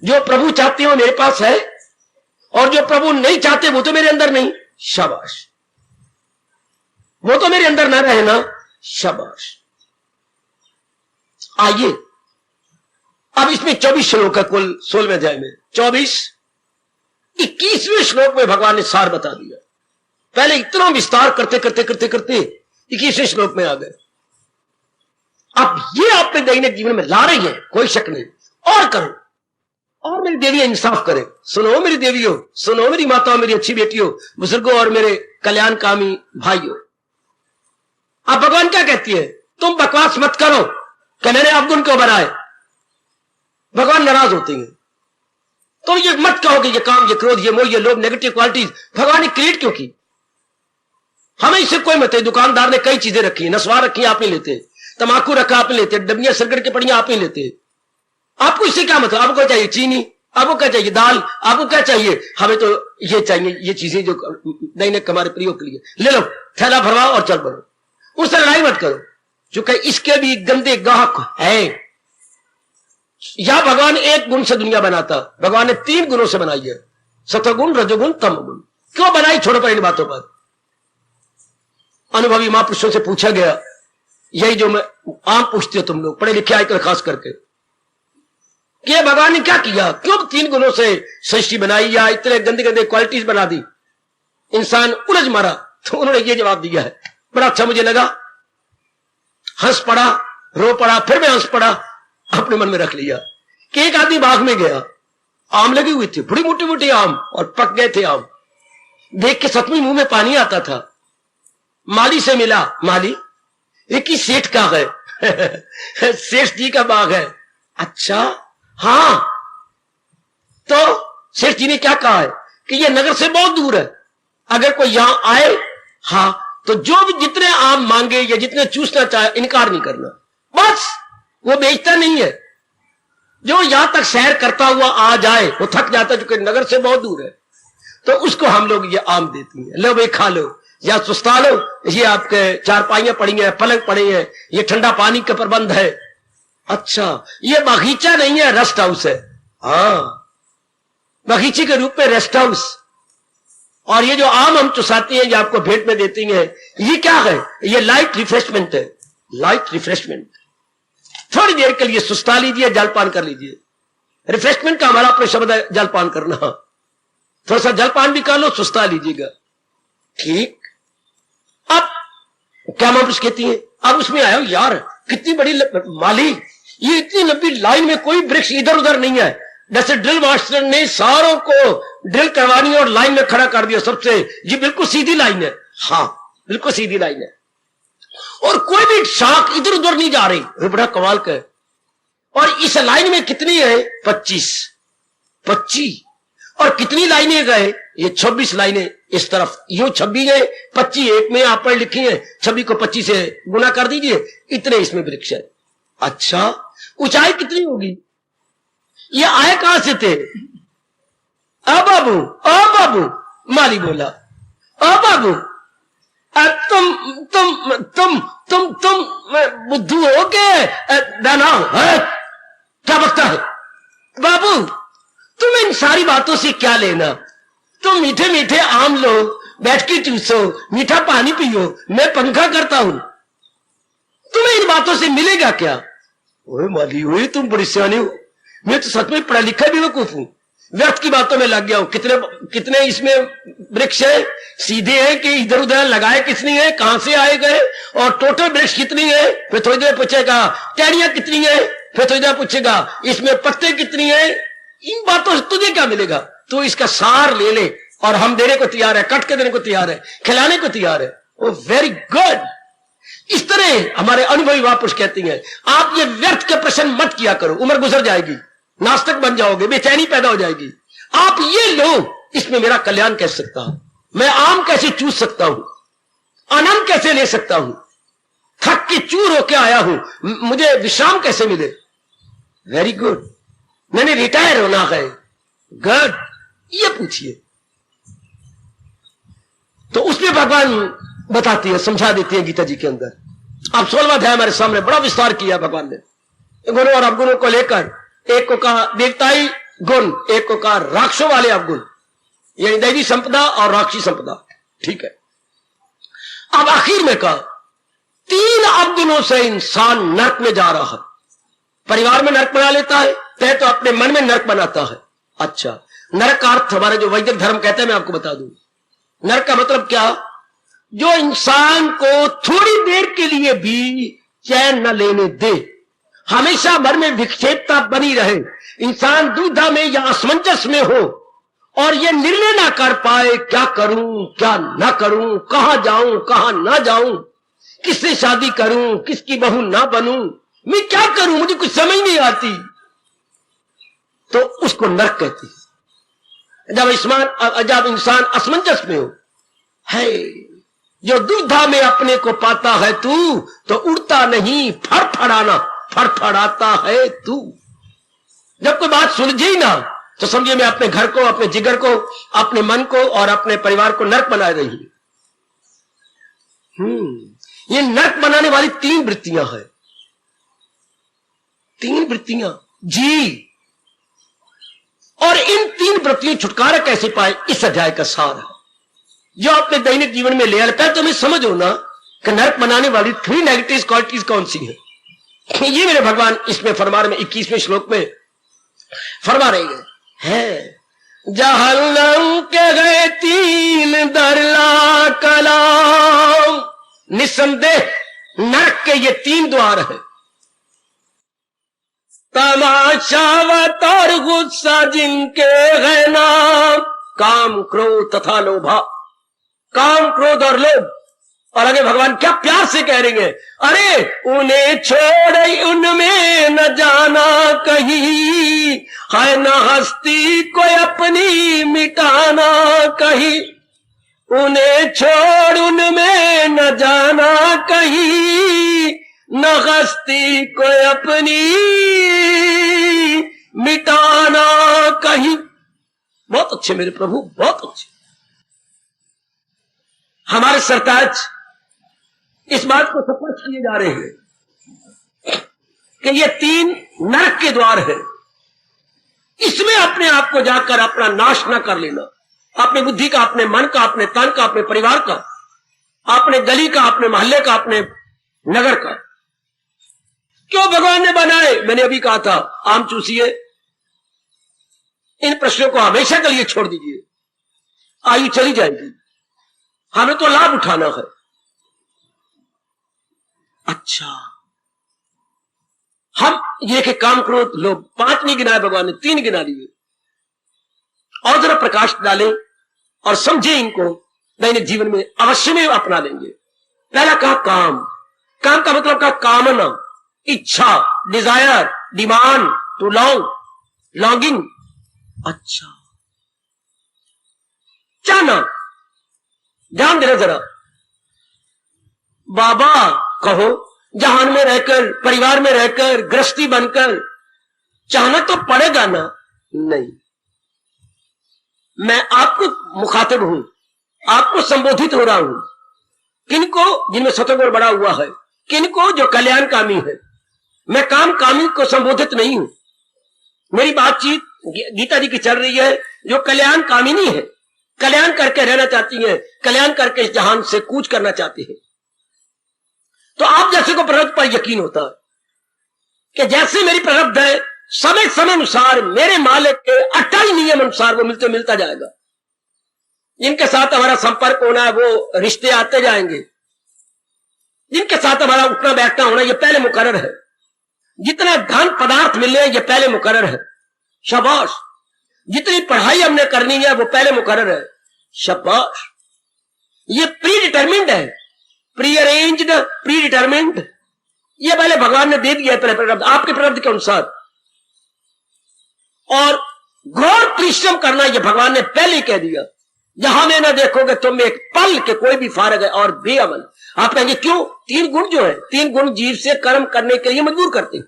जो प्रभु चाहते हो मेरे पास है और जो प्रभु नहीं चाहते वो तो मेरे अंदर नहीं। शाबाश, वो तो मेरे अंदर ना रहे ना। शाबाश। आइए अब इसमें 24 श्लोक है कुल 16वें अध्याय में। 24 21वें श्लोक में भगवान ने सार बता दिया। पहले इतना विस्तार करते करते करते करते 21वें श्लोक में आ गए। अब ये अपने दैनिक जीवन में ला रही है, कोई शक नहीं। और करो, और मेरी देवियां इंसाफ करें। सुनो मेरी देवियों, सुनो मेरी माताओं, मेरी अच्छी बेटियों, बुजुर्गों और मेरे कल्याणकामी भाइयों। अब भगवान क्या कहती है? तुम बकवास मत करो कि मैंने अवगुण क्यों बनाए। भगवान नाराज होते हैं। तो ये मत कहो कि ये काम, ये क्रोध, ये मोह, ये लोभ, नेगेटिव क्वालिटीज भगवान ने क्रिएट क्यों की? हमें इससे कोई मत है। दुकानदार ने कई चीजें रखी, नस्वार रखी आप नहीं लेते, तमाकू रखा आप नहीं लेते, डबियां सरगड़ के पड़ियां आप नहीं लेते। आपको इससे क्या मतलब? आपको क्या चाहिए? चीनी, आपको क्या चाहिए? दाल, आपको क्या चाहिए? हमें तो ये चाहिए, ये चीजें जो दैनिक हमारे प्रयोग के लिए। ले लो, थैला भरवाओ और चल बढ़ो। उससे लड़ाई मत करो, क्योंकि इसके भी गंदे गाहक है। या भगवान एक गुण से दुनिया बनाता, भगवान ने 3 गुणों से बनाई है, सतोगुण, रजोगुण, तमोगुण। क्यों बनाई? छोड़ो पर इन बातों पर। अनुभवी महापुरुषों से पूछा गया, यही जो मैं आम पूछते हो तुम लोग पढ़े लिखे आजकल खास करके, कि भगवान ने क्या किया? क्यों 3 गुणों से सृष्टि बनाई या इतने गंदे गंदे क्वालिटीज बना दी? इंसान उलझ मारा। तो उन्होंने ये जवाब दिया है, बड़ा अच्छा मुझे लगा। हंस पड़ा, रो पड़ा, फिर मैं हंस पड़ा, अपने मन में रख लिया कि एक आदमी बाग में गया, आम लगे हुए थे, बड़ी मोटे मोटे आम, और पक गए थे आम। देख के सचमुच मुंह में पानी आता था। माली से मिला, माली एक ही सेठ का है सेठ जी का बाग है। अच्छा, हाँ। तो सेठ जी ने क्या कहा है कि ये नगर से बहुत दूर है, अगर कोई यहां आए, हाँ, तो जो भी जितने आम मांगे या जितने चूसना चाहे इनकार नहीं करना। बस वो बेचता नहीं है, जो यहां तक सैर करता हुआ आ जाए वो थक जाता है, क्योंकि नगर से बहुत दूर है, तो उसको हम लोग ये आम देते हैं। लो भाई खा लो या सुस्ता लो, ये आपके चारपाइयां पड़ी हैं, पलंग पड़े हैं, ये ठंडा पानी का प्रबंध है। अच्छा, ये बगीचा नहीं है, रेस्ट हाउस है। हाँ, बगीचे के रूप में रेस्ट हाउस। और ये जो आम हम चुसाते हैं, ये आपको भेंट में देती हैं, ये क्या है? ये लाइट रिफ्रेशमेंट है, लाइट रिफ्रेशमेंट। थोड़ी देर के लिए सुस्ता लीजिए, जलपान कर लीजिए। रिफ्रेशमेंट का हमारा अपने शब्द है जलपान करना। थोड़ा सा जलपान भी कर लो, सुस्ता लीजिएगा। ठीक। अब क्या महापुरुष कहती है? अब उसमें आया यार, कितनी बड़ी माली, ये इतनी लंबी लाइन में कोई वृक्ष इधर उधर नहीं है। जैसे ड्रिल मास्टर ने सारों को ड्रिल करवानी और लाइन में खड़ा कर दिया सबसे, ये बिल्कुल सीधी लाइन है। हाँ, बिल्कुल सीधी लाइन है और कोई भी शाख इधर उधर नहीं जा रही। ये बड़ा कमाल का है। और इस लाइन में कितनी है? 25 और कितनी लाइनें गए? ये 26 लाइनें इस तरफ, यूं 26 है, 25 एक में आप पर लिखी है, 26 को 25 से गुना कर दीजिए, इतने इसमें वृक्ष है। अच्छा, ऊंचाई कितनी होगी? ये आए कहां से थे? आ बाबू, माली बोला, आ बाबू, तुम बुद्धू हो के दाना है? क्या बकता है बाबू? तुम इन सारी बातों से क्या लेना? तुम मीठे मीठे आम लो, बैठ के चूसो, मीठा पानी पियो, मैं पंखा करता हूं, तुम्हें इन बातों से मिलेगा क्या? ओए माली, ओए तुम बड़ी सियानी हो, मैं तो सच में पढ़ा लिखा भी बेवकूफ हूं, व्यर्थ की बातों में लग गया हूं। कितने इसमें वृक्ष है? सीधे है कि इधर उधर लगाए कितनी है, कहां से आए गए, और टोटल वृक्ष कितनी है? फिर थोड़ी देर पूछेगा टहनियां कितनी है, फिर थोड़ी देर पूछेगा इसमें पत्ते कितनी है। इन बातों से तुझे क्या मिलेगा? तू इसका सार ले ले और हम देने को तैयार है, कट के देने को तैयार है, खिलाने को तैयार है। ओ वेरी गुड। इस तरह हमारे अनुभवी महापुरुष कहती हैं, आप ये व्यर्थ के प्रश्न मत किया करो, उम्र गुजर जाएगी, नास्तिक बन जाओगे, बेचैनी पैदा हो जाएगी। आप ये लो, इसमें मेरा कल्याण कैसे सकता हूं, मैं आम कैसे चूस सकता हूं, आनंद कैसे ले सकता हूं, थक के चूर होके आया हूं, मुझे विश्राम कैसे मिले। वेरी गुड, मैंने रिटायर होना है, गुड, ये पूछिए। तो उसमें भगवान बताती है, समझा देती है गीता जी के अंदर। अब 16वां अध्याय हमारे सामने बड़ा विस्तार किया भगवान ने, गुणों और अवगुणों को लेकर। एक को कहा देवताई गुण, एक को कहा राक्षसों वाले अवगुण, यानी दैवी संपदा और राक्षसी संपदा। ठीक है, अब आखिर में कहा 3 अवगुणों से इंसान नरक में जा रहा है। परिवार में नरक बना लेता है, तय तो अपने मन में नरक बनाता है। अच्छा, नरक का अर्थ हमारे जो वैदिक धर्म कहते हैं मैं आपको बता दूं। नरक का मतलब क्या? जो इंसान को थोड़ी देर के लिए भी चैन न लेने दे, हमेशा मन में विक्षेपता बनी रहे, इंसान दुविधा में या असमंजस में हो और ये निर्णय ना कर पाए, क्या करूं क्या ना करूं, कहां जाऊं कहां ना जाऊं, किससे शादी करूं, किसकी बहू ना बनूं, मैं क्या करूं, मुझे कुछ समझ नहीं आती, तो उसको नरक कहती है। जब इंसान असमंजस में हो है, जो दुविधा में अपने को पाता है तू, तो उड़ता नहीं फड़फड़ाता है तू। जब कोई बात सुलझी ना, तो समझिए मैं अपने घर को, अपने जिगर को, अपने मन को और अपने परिवार को नरक बना रही हूं। ये नरक बनाने वाली 3 वृत्तियां हैं, 3 वृत्तियां जी। और इन 3 वृत्तियों छुटकारा कैसे पाए, इस अध्याय का सार है जो अपने दैनिक जीवन में ले आते हैं। तो हमें समझो ना कि नरक बनाने वाली 3 नेगेटिव क्वालिटीज कौन सी है। ये मेरे भगवान इसमें फरमा रहे, 21वें श्लोक में फरमा रहे हैं, जहन्नम के गए 3 दरला कलाम, निसंदेह नरक के ये 3 द्वार है। तमाशावत और गुस्सा जिनके है नाम, काम क्रोध तथा लोभा। काम क्रोध और लोभ। और आगे भगवान क्या प्यार से कह रही है, अरे उन्हें छोड़ उनमें न जाना कहीं, है न हस्ती को अपनी मिटाना कहीं, उन्हें छोड़ उनमें न जाना कहीं, न हस्ती को अपनी मिटाना कहीं। बहुत अच्छे मेरे प्रभु, बहुत अच्छे। हमारे सरताज इस बात को स्पष्ट किए जा रहे हैं कि ये 3 नरक के द्वार है। इसमें अपने आप को जाकर अपना नाश न कर लेना, अपनी बुद्धि का, अपने मन का, अपने तन का, अपने परिवार का, अपने गली का, अपने मोहल्ले का, अपने नगर का। क्यों भगवान ने बनाए? मैंने अभी कहा था, आम चूसिए, इन प्रश्नों को हमेशा के लिए छोड़ दीजिए, आयु चली जाएगी, हमें तो लाभ उठाना है। अच्छा, हम ये कि काम क्रोध लोग 5 नहीं गिनाए भगवान ने, 3 गिना लिए। और जरा प्रकाश डालें और समझे इनको, दैनिक जीवन में अवश्य में अपना लेंगे। पहला कहा काम। काम का मतलब कहा कामना, इच्छा, desire, demand, to long, longing. अच्छा, चाहना। ध्यान देना जरा, बाबा कहो, जहान में रहकर, परिवार में रहकर, गृहस्थी बनकर चाहना तो पड़ेगा ना? नहीं, मैं आपको मुखातिब हूं, आपको संबोधित हो रहा हूं। किनको? जिनमें सतगुण बड़ा हुआ है। किनको? जो कल्याण कामी है। मैं काम कामी को संबोधित नहीं हूं। मेरी बातचीत गीता जी की चल रही है जो कल्याण कामिनी है, कल्याण करके रहना चाहती है, कल्याण करके इस जहान से कूच करना चाहती है। तो आप जैसे को प्रारब्ध पर यकीन होता है कि जैसे मेरी प्रारब्ध है, समय समय अनुसार मेरे मालिक के अटल नियम अनुसार वो मिलता जाएगा। जिनके साथ हमारा संपर्क होना है वो रिश्ते आते जाएंगे, जिनके साथ हमारा उठना बैठना होना ये पहले मुकर्रर है। जितना धन पदार्थ मिले ये पहले मुकर्रर है, शाबाश। जितनी पढ़ाई हमने करनी है वो पहले मुकर्रर है, शाबाश। ये प्री डिटर्मिंड है, प्री अरेंज्ड, प्री डिटर्मिंड। ये पहले भगवान ने दे दिया है, पहले प्रारब्ध, आपके प्रारब्ध के अनुसार। और घोर परिश्रम करना ये भगवान ने पहले ही कह दिया। जहां में ना देखोगे तुम एक पल के कोई भी फारग है और बेअमल। आप कहेंगे क्यों? 3 गुण जो है, 3 गुण जीव से कर्म करने के लिए मजबूर करते हैं।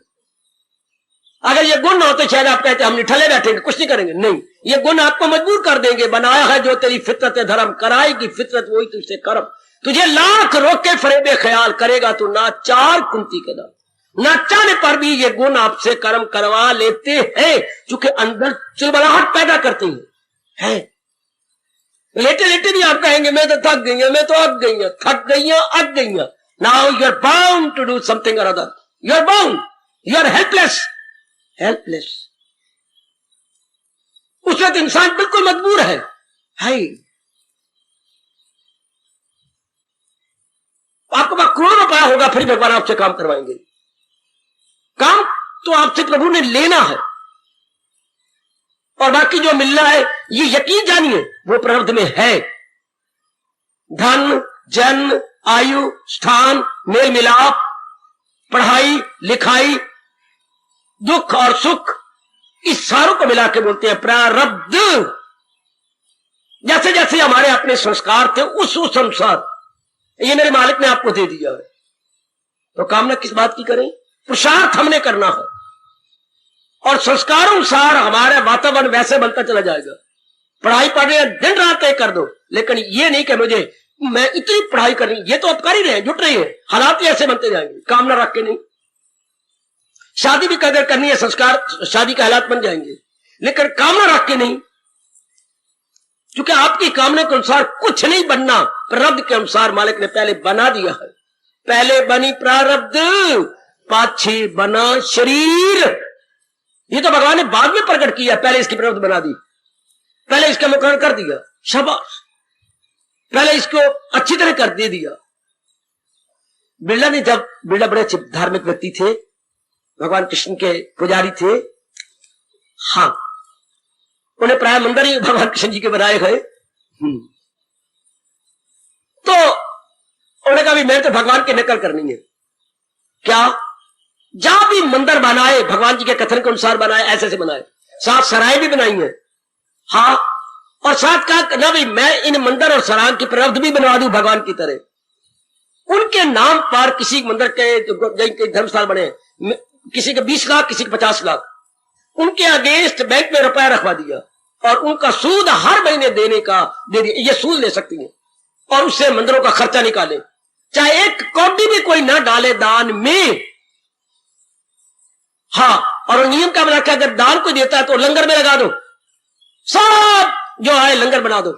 अगर ये गुण ना हो तो शायद आप कहते हम निठले बैठेंगे, कुछ नहीं करेंगे। नहीं, ये गुण आपको मजबूर कर देंगे। बनाया है जो तेरी फितरत धर्म, कराएगी फितरत वही तुझसे कर्म। तुझे लाख रोके फरेबे ख्याल, करेगा तू ना 4 कुंती के दाम। ना चाहने पर भी ये गुण आपसे कर्म करवा लेते हैं, चूंकि अंदर चिलबलाहट पैदा करते हैं। लेटे लेटे भी आप कहेंगे मैं तो थक गई हूं, मैं तो अक गई हूं, थक गई हूं, अक गई हूं। Now you are bound to do something or other. You are bound, you are helpless, helpless. उस वक्त इंसान बिल्कुल मजबूर है। आपके पास करोड़ों रुपया होगा फिर भगवान आपसे काम करवाएंगे। काम तो आपसे प्रभु ने लेना है, और बाकी जो मिलना है ये यकीन जानिए वो प्रारब्ध में है। धन, जन, आयु, स्थान, मेल मिलाप, पढ़ाई लिखाई, दुख और सुख, इस सारों को मिला के बोलते हैं प्रारब्ध। जैसे जैसे हमारे अपने संस्कार थे उस अनुसार ये मेरे मालिक ने आपको दे दिया है। तो कामना किस बात की करें? पुरुषार्थ हमने करना है, और संस्कारों अनुसार हमारा वातावरण वैसे बनता चला जाएगा। पढ़ाई पढ़ रहे हैं, दिन रात तय कर दो, लेकिन ये नहीं कि मुझे मैं इतनी पढ़ाई करनी, ये तो आप कर ही रहे हैं, जुट रहे हैं, हालात ऐसे बनते जाएंगे। कामना रख के नहीं। शादी भी अगर करनी है, संस्कार शादी के हालात बन जाएंगे, लेकिन कामना रख के नहीं। क्योंकि आपकी कामना के अनुसार कुछ नहीं बनना, प्रारब्ध के अनुसार मालिक ने पहले बना दिया है। पहले बनी प्रारब्ध, पाछे बना शरीर। ये तो भगवान ने बाद में प्रकट किया, पहले इसकी प्रारब्ध बना दी, पहले इसका मुकर्रर कर दिया, शाबाश, पहले इसको अच्छी तरह कर दे दिया। बिरला ने जब, बिरला बड़े अच्छे धार्मिक व्यक्ति थे, भगवान कृष्ण के पुजारी थे। हाँ, उन्हें प्राय मंदिर ही भगवान कृष्ण जी के बनाए गए। तो उन्होंने कहा भी मैं तो भगवान की नकल करनी है। क्या? जहां भी मंदिर बनाए भगवान जी के कथन के अनुसार बनाए, ऐसे ऐसे बनाए, साथ सराय भी बनाई है। हाँ, और साथ कहा ना भाई मैं इन मंदिर और सराय की प्रारब्ध भी बनवा दूं भगवान की तरह। उनके नाम पर किसी मंदिर के धर्मस्थल बने, किसी के 20 लाख, किसी के 50 लाख, उनके अगेंस्ट बैंक में रुपया रखवा दिया, और उनका सूद हर महीने देने का दे दिया। ये सूद ले सकती है, और उससे मंदिरों का खर्चा निकाले, चाहे 1 कौड़ी भी कोई ना डाले दान में। हाँ, और नियम क्या बना के अगर दान को देता है तो लंगर में लगा दो, सब जो है लंगर बना दो,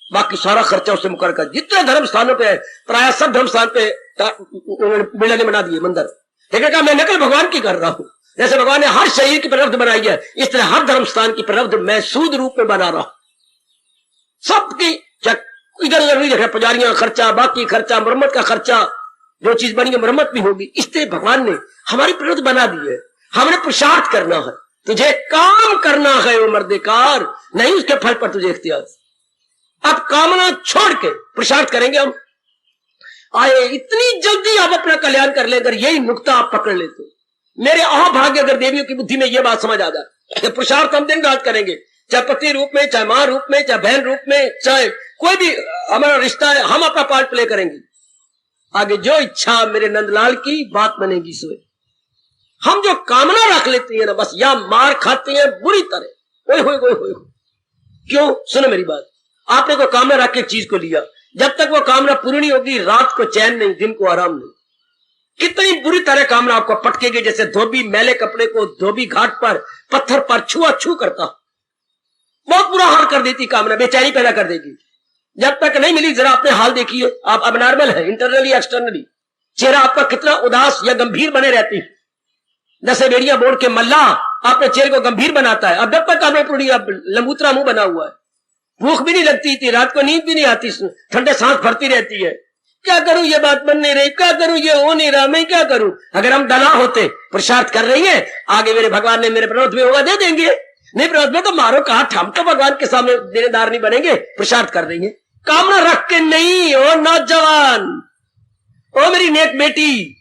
बाकी सारा खर्चा उससे मुकर कर। जितने धर्म स्थानों पे है, प्राय सब धर्म स्थान पे बिरला ने बना दिए मंदिर। लेकिन कहा मैं नकल भगवान की कर रहा हूं। जैसे भगवान ने हर शरीर की प्रारब्ध बनाई है, इस तरह हर धर्म स्थान की प्रारब्ध मैं सूद रूप में बना रहा हूं। सबकी इधर उधर नहीं देखा, पुजारियां खर्चा, बाकी खर्चा, मरम्मत का खर्चा, जो चीज बनी है मरम्मत भी होगी। इसलिए भगवान ने हमारी प्रवृत्ति बना दी है, हमने पुरुषार्थ करना है, तुझे काम करना है वो मर्देकार, नहीं उसके फल पर तुझे इख्तियार। अब कामना छोड़ के पुरुषार्थ करेंगे हम। आए इतनी जल्दी आप अपना कल्याण कर ले, अगर यही नुक्ता आप पकड़ लेते। मेरे अभाग्य अगर देवियों की बुद्धि में यह बात समझ आ जाए कि पुरुषार्थ हम दिन रात करेंगे, चाहे पति रूप में, चाहे मां रूप में, चाहे बहन रूप में, चाहे कोई भी हमारा रिश्ता है, हम अपना पार्ट प्ले करेंगे। आगे जो इच्छा मेरे नंदलाल की बात बनेगी सोए। हम जो कामना रख लेते हैं ना, बस या मार खाते हैं बुरी तरह। ओए होए होए होए। क्यों? सुनो मेरी बात, आपने कोई कामना रख के चीज को लिया, जब तक वो कामना पूरी नहीं होगी रात को चैन नहीं, दिन को आराम नहीं। कितनी बुरी तरह कामना आपको पटकेगी, जैसे धोबी मैले कपड़े को धोबी घाट पर पत्थर पर छुआ छू करता। बहुत बुरा हाल कर देती कामना, बेचैनी पैदा कर देगी। जब तक नहीं मिली, जरा अपने हाल देखिए, आप अबनॉर्मल है इंटरनली एक्सटर्नली। चेहरा आपका कितना उदास या गंभीर बने रहती है। जैसे बेड़िया बोड़ के मल्ला अपने चेहरे को गंभीर बनाता है। अब जब तक आपने पूरी लंबूतरा मुंह बना हुआ है, भूख भी नहीं लगती थी, रात को नींद भी नहीं आती, ठंडे सांस भरती रहती है। क्या करूं, ये बात बन नहीं रही, क्या करूं, ये हो नहीं रहा, मैं क्या करूं। अगर हम डला होते, पुरुषार्थ कर रही है, आगे मेरे भगवान ने मेरे प्रवृत्ति में होगा दे देंगे, नहीं प्रवृत्ति में तो मारो काट। हम तो भगवान के सामने देनेदार नहीं बनेंगे, पुरुषार्थ कर देंगे। कामना रख के नहीं। ओ नौजवान, ओ मेरी नेक बेटी,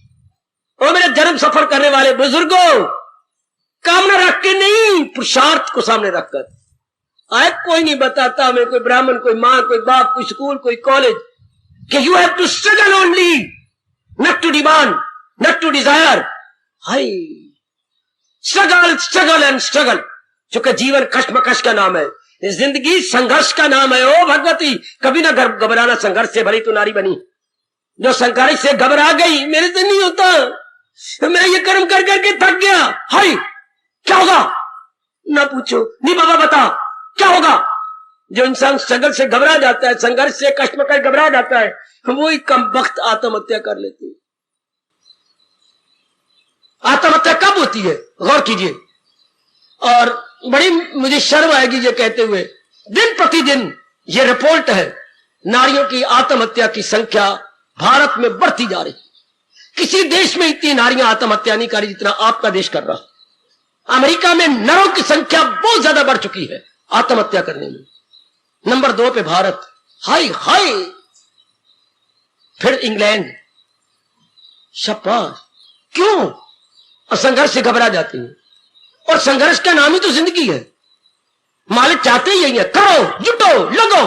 ओ मेरे जन्म सफर करने वाले बुजुर्गों, कामना रख के नहीं, पुरुषार्थ को सामने रखकर। आए कोई नहीं बताता हमें, कोई ब्राह्मण, कोई मां, कोई बाप, कोई स्कूल, कोई कॉलेज, कि you have to struggle only, not to demand, not to desire. हाय, स्ट्रगल स्ट्रगल एंड स्ट्रगल। चूंकि जीवन कश्मकश का नाम है, जिंदगी संघर्ष का नाम है। ओ भगवती, कभी ना घबराना, संघर्ष से भरी तो नारी बनी। जो संघर्ष से घबरा गई, मेरे से नहीं होता, मैं ये कर्म कर करके थक गया। हाय, क्या होगा ना पूछो, नहीं बाबा बता क्या होगा। जो इंसान स्ट्रगल से घबरा जाता है, संघर्ष से कष्ट में घबरा जाता है, वो ही कम वक्त आत्महत्या कर लेती है। आत्महत्या कब होती है, गौर कीजिए। और बड़ी मुझे शर्म आएगी ये कहते हुए, दिन प्रतिदिन ये रिपोर्ट है, नारियों की आत्महत्या की संख्या भारत में बढ़ती जा रही। किसी देश में इतनी नारियां आत्महत्या नहीं कर रही जितना आपका देश कर रहा। अमेरिका में नरों की संख्या बहुत ज्यादा बढ़ चुकी है आत्महत्या करने में। नंबर 2 पे भारत, हाय हाय, फिर इंग्लैंड। शाबाश। क्यों? और संघर्ष से घबरा जाती है, और संघर्ष का नाम ही तो जिंदगी है। मालिक चाहते ही यही है, करो, जुटो, लगो।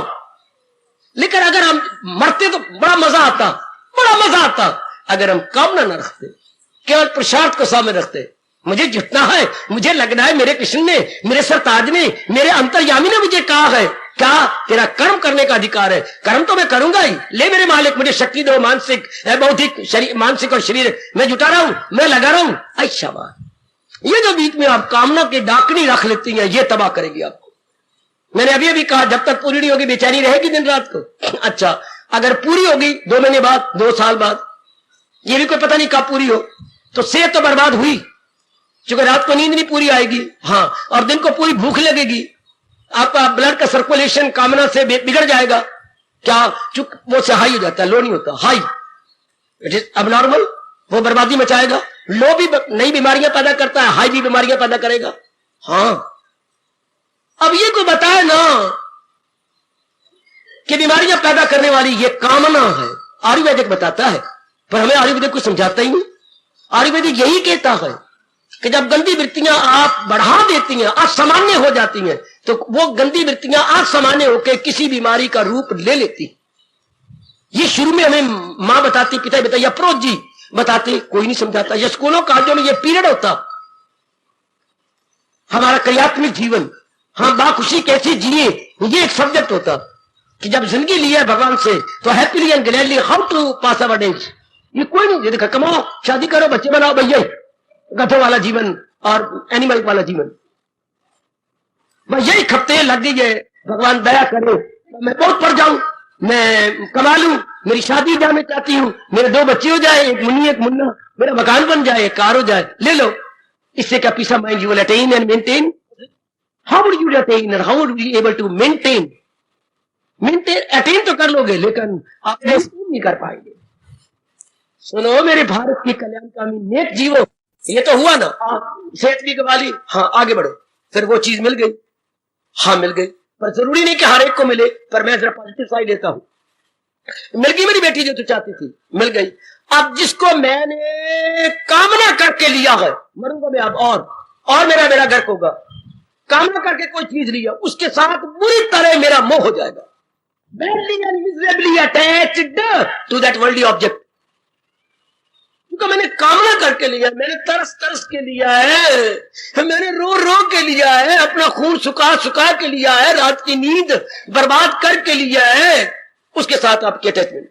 लेकिन अगर हम मरते तो बड़ा मजा आता, बड़ा मजा आता। अगर हम कामना न रखते, केवल पुरुषार्थ को सामने रखते, मुझे जुटना है, मुझे लगना है, मेरे कृष्ण ने, मेरे सरताज ने, मेरे अंतर्यामी ने मुझे कहा है, क्या तेरा कर्म करने का अधिकार है, कर्म तो मैं करूंगा ही। ले मेरे मालिक, मुझे शक्ति दो, मानसिक बौद्धिक शरीर, मानसिक और शरीर मैं जुटा रहा हूं, मैं लगा रहा हूं। अच्छा बात, ये जो बीच में आप कामना की डाकनी रख लेती हैं, ये तबाह करेगी आपको। मैंने अभी अभी कहा, जब तक पूरी नहीं होगी बेचैनी रहेगी दिन रात को। अच्छा, अगर पूरी होगी 2 महीने बाद, 2 साल बाद, ये भी कोई पता नहीं कब पूरी हो, तो सेहत तो बर्बाद हुई, क्योंकि रात को नींद नहीं पूरी आएगी। हाँ, और दिन को पूरी भूख लगेगी, आपका ब्लड का सर्कुलेशन कामना से बिगड़ जाएगा। क्या? चूंकि वो से हाई हो जाता है, लो नहीं होता, हाई, इट इज अबनॉर्मल, वो बर्बादी मचाएगा। लो भी नई बीमारियां पैदा करता है, हाई भी बीमारियां पैदा करेगा। हाँ, अब ये कोई बताए ना कि बीमारियां पैदा करने वाली ये कामना है। आयुर्वेदिक बताता है, पर हमें आयुर्वेदिक को समझाता ही नहीं। आयुर्वेदिक यही कहता है कि जब गंदी वृत्तियां आप बढ़ा देती हैं, असामान्य हो जाती हैं, तो वो गंदी वृत्तियां असामान्य होकर किसी बीमारी का रूप ले लेती। ये शुरू में हमें मां बताती, पिता बताइए, अप्रोच जी बताते, कोई नहीं समझाता। ये स्कूलों कॉलेजों में ये पीरियड होता, हमारा क्रियात्मक जीवन, हम बाखुशी कैसे जिए, ये एक सब्जेक्ट होता कि जब जिंदगी ली है भगवान से, तो happily and gladly how to pass our days. ये कोई नहीं, ये देखा, कमाओ, शादी करो, बच्चे बनाओ, भैया गधों वाला जीवन और एनिमल वाला जीवन। मैं यही खपते लग गई है, भगवान दया करे, मैं बहुत पढ़ जाऊं, मैं कमा लूं, मेरी शादी जाना चाहती हूं, मेरे 2 बच्चे हो जाए, एक मुन्नी एक मुन्ना, मेरा मकान बन जाए, कार हो जाए, ले लो। इससे क्या peace of mind you will attain and maintain? How would you attain and how would you able to maintain? Attain तो कर लोगे, लेकिन आप नहीं कर पाएंगे। सुनो मेरे भारत की कल्याणकामी नेक जीवो, ये तो हुआ ना, सेहत भी गवा ली, हाँ आगे बढ़ो, फिर वो चीज मिल गई, हाँ मिल गई, पर जरूरी नहीं कि हर एक को मिले, पर मैं जरा पॉजिटिव साइड देता हूं। मिल गई मेरी बेटी जो तू चाहती थी, मिल गई। अब जिसको मैंने कामना करके लिया है, मरूंगा मैं अब और मेरा बेड़ा गर्क होगा, कामना करके कोई चीज लिया, उसके साथ बुरी तरह मेरा मोह हो जाएगा, badly and miserably attached to that worldly object, क्योंकि मैंने कामना करके लिया, मैंने तरस तरस के लिया है, मैंने रो रो के लिया है, अपना खून सुखा सुखा के लिया है, रात की नींद बर्बाद करके लिया है, उसके साथ आपकी अटैचमेंट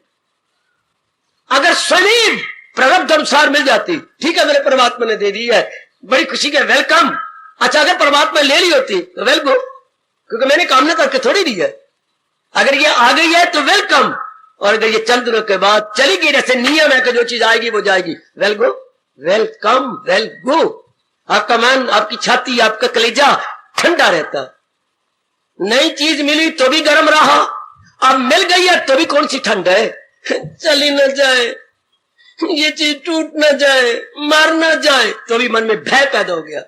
अगर स्वयं प्रारब्ध अनुसार मिल जाती, ठीक है मेरे परमात्मा ने दे दी है, बड़ी खुशी के वेलकम। अच्छा अगर परमात्मा ले ली होती तो वेल गो, क्योंकि मैंने कामना करके थोड़ी दी है, अगर ये आ गई है तो वेलकम, और अगर ये चंद दिनों के बाद चली गई, जैसे नियम है कि जो चीज आएगी वो जाएगी, well go, welcome, well go. आपका मन, आपकी छाती, आपका कलेजा ठंडा रहता। नई चीज मिली तो भी गर्म रहा, अब मिल गई है तो भी कौन सी ठंड है, चली न जाए, ये चीज टूट न जाए, मर न जाए, तो भी मन में भय पैदा हो गया।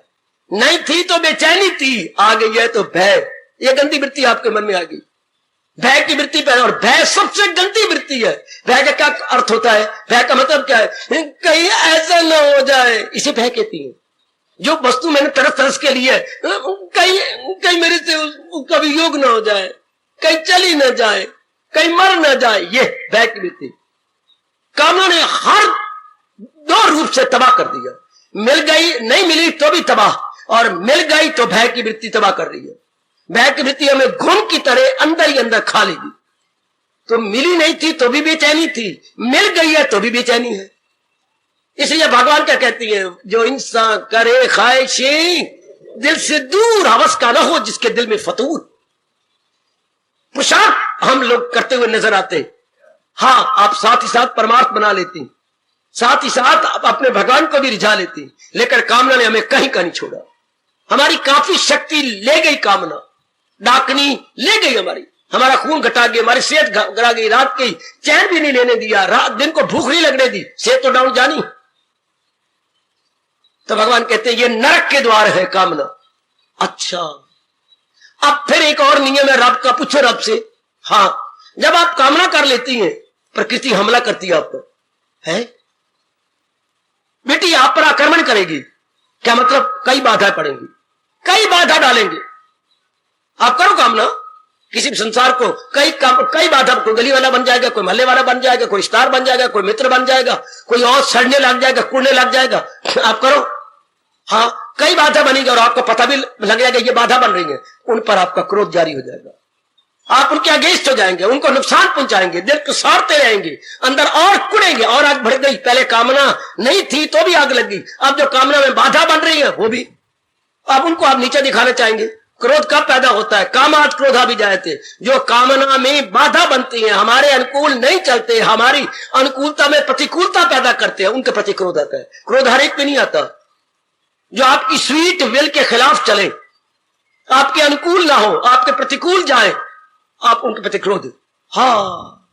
नहीं थी तो बेचैनी थी, आ गई है तो भय, ये गंदी वृत्ति आपके मन में आ गई, भय की वृत्ति पैदा, और भय सबसे गंदी वृत्ति है। भय का क्या अर्थ होता है, भय का मतलब क्या है, कहीं ऐसा ना हो जाए, इसे भय कहती है। जो वस्तु मैंने तरस तरस के लिए, कहीं मेरे से उसका वियोग ना हो जाए, कहीं चली ना जाए, कहीं मर ना जाए, ये भय की वृत्ति। कामना ने हर दो रूप से तबाह कर दिया, मिल गई, नहीं मिली तो भी तबाह, और मिल गई तो भय की वृत्ति तबाह कर रही है। भय की वृत्ति हमें घुन की तरह अंदर ही अंदर खा लेगी। तो मिली नहीं थी तो भी बेचैनी थी, मिल गई है तो भी बेचैनी है। इसलिए भगवान क्या कहती है, जो इंसान करे ख्वाहिशें दिल से दूर, हवस का ना हो जिसके दिल में फतूर। पुरुषार्थ हम लोग करते हुए नजर आते, हाँ आप साथ ही साथ परमार्थ बना लेती, साथ ही साथ आप अपने भगवान को भी रिझा लेती, लेकिन कामना ने हमें कहीं का नहीं छोड़ा। हमारी काफी शक्ति ले गई कामना, डाकनी ले गई हमारी, हमारा खून घटा गई, हमारी सेहत घटा गई, रात की चैन भी नहीं लेने दिया, रात दिन को भूख नहीं लगने दी, सेहत तो डाउन जानी। तो भगवान कहते हैं ये नरक के द्वार है कामना। अच्छा अब फिर एक और नियम है रब का, पूछो रब से। हाँ जब आप कामना कर लेती हैं, प्रकृति हमला करती है आप पर, है बेटी आप पर आक्रमण करेगी, क्या मतलब कई बाधा पड़ेंगी, कई बाधा डालेंगे। आप करो कामना किसी भी संसार को, कई बाधा, कोई गली वाला बन जाएगा, कोई महल्ले वाला बन जाएगा, कोई स्टार बन जाएगा, कोई मित्र बन जाएगा, कोई और सड़ने लग जाएगा, कुड़ने लग जाएगा, आप करो। हाँ कई बाधा बनेगी और आपको पता भी लग जाएगा ये बाधा बन रही है, उन पर आपका क्रोध जारी हो जाएगा, आप उनके अगेंस्ट हो जाएंगे, उनको नुकसान पहुंचाएंगे, दिल को साड़ते रहेंगे, अंदर और कुड़ेंगे, और आग बढ़ गई। पहले कामना नहीं थी तो भी आग लग गई, अब जो कामना में बाधा बन रही है वो भी, अब उनको आप नीचे दिखाना चाहेंगे। क्रोध कब पैदा होता है, कामात क्रोधा भी जाते, जो कामना में बाधा बनती है, हमारे अनुकूल नहीं चलते, हमारी अनुकूलता में प्रतिकूलता पैदा करते हैं, उनके प्रति क्रोध आता है। क्रोध हर एक पे नहीं आता, जो आपकी स्वीट विल के खिलाफ चले, आपके अनुकूल ना हो, आपके प्रतिकूल जाए, आप उनके प्रति क्रोध। हाँ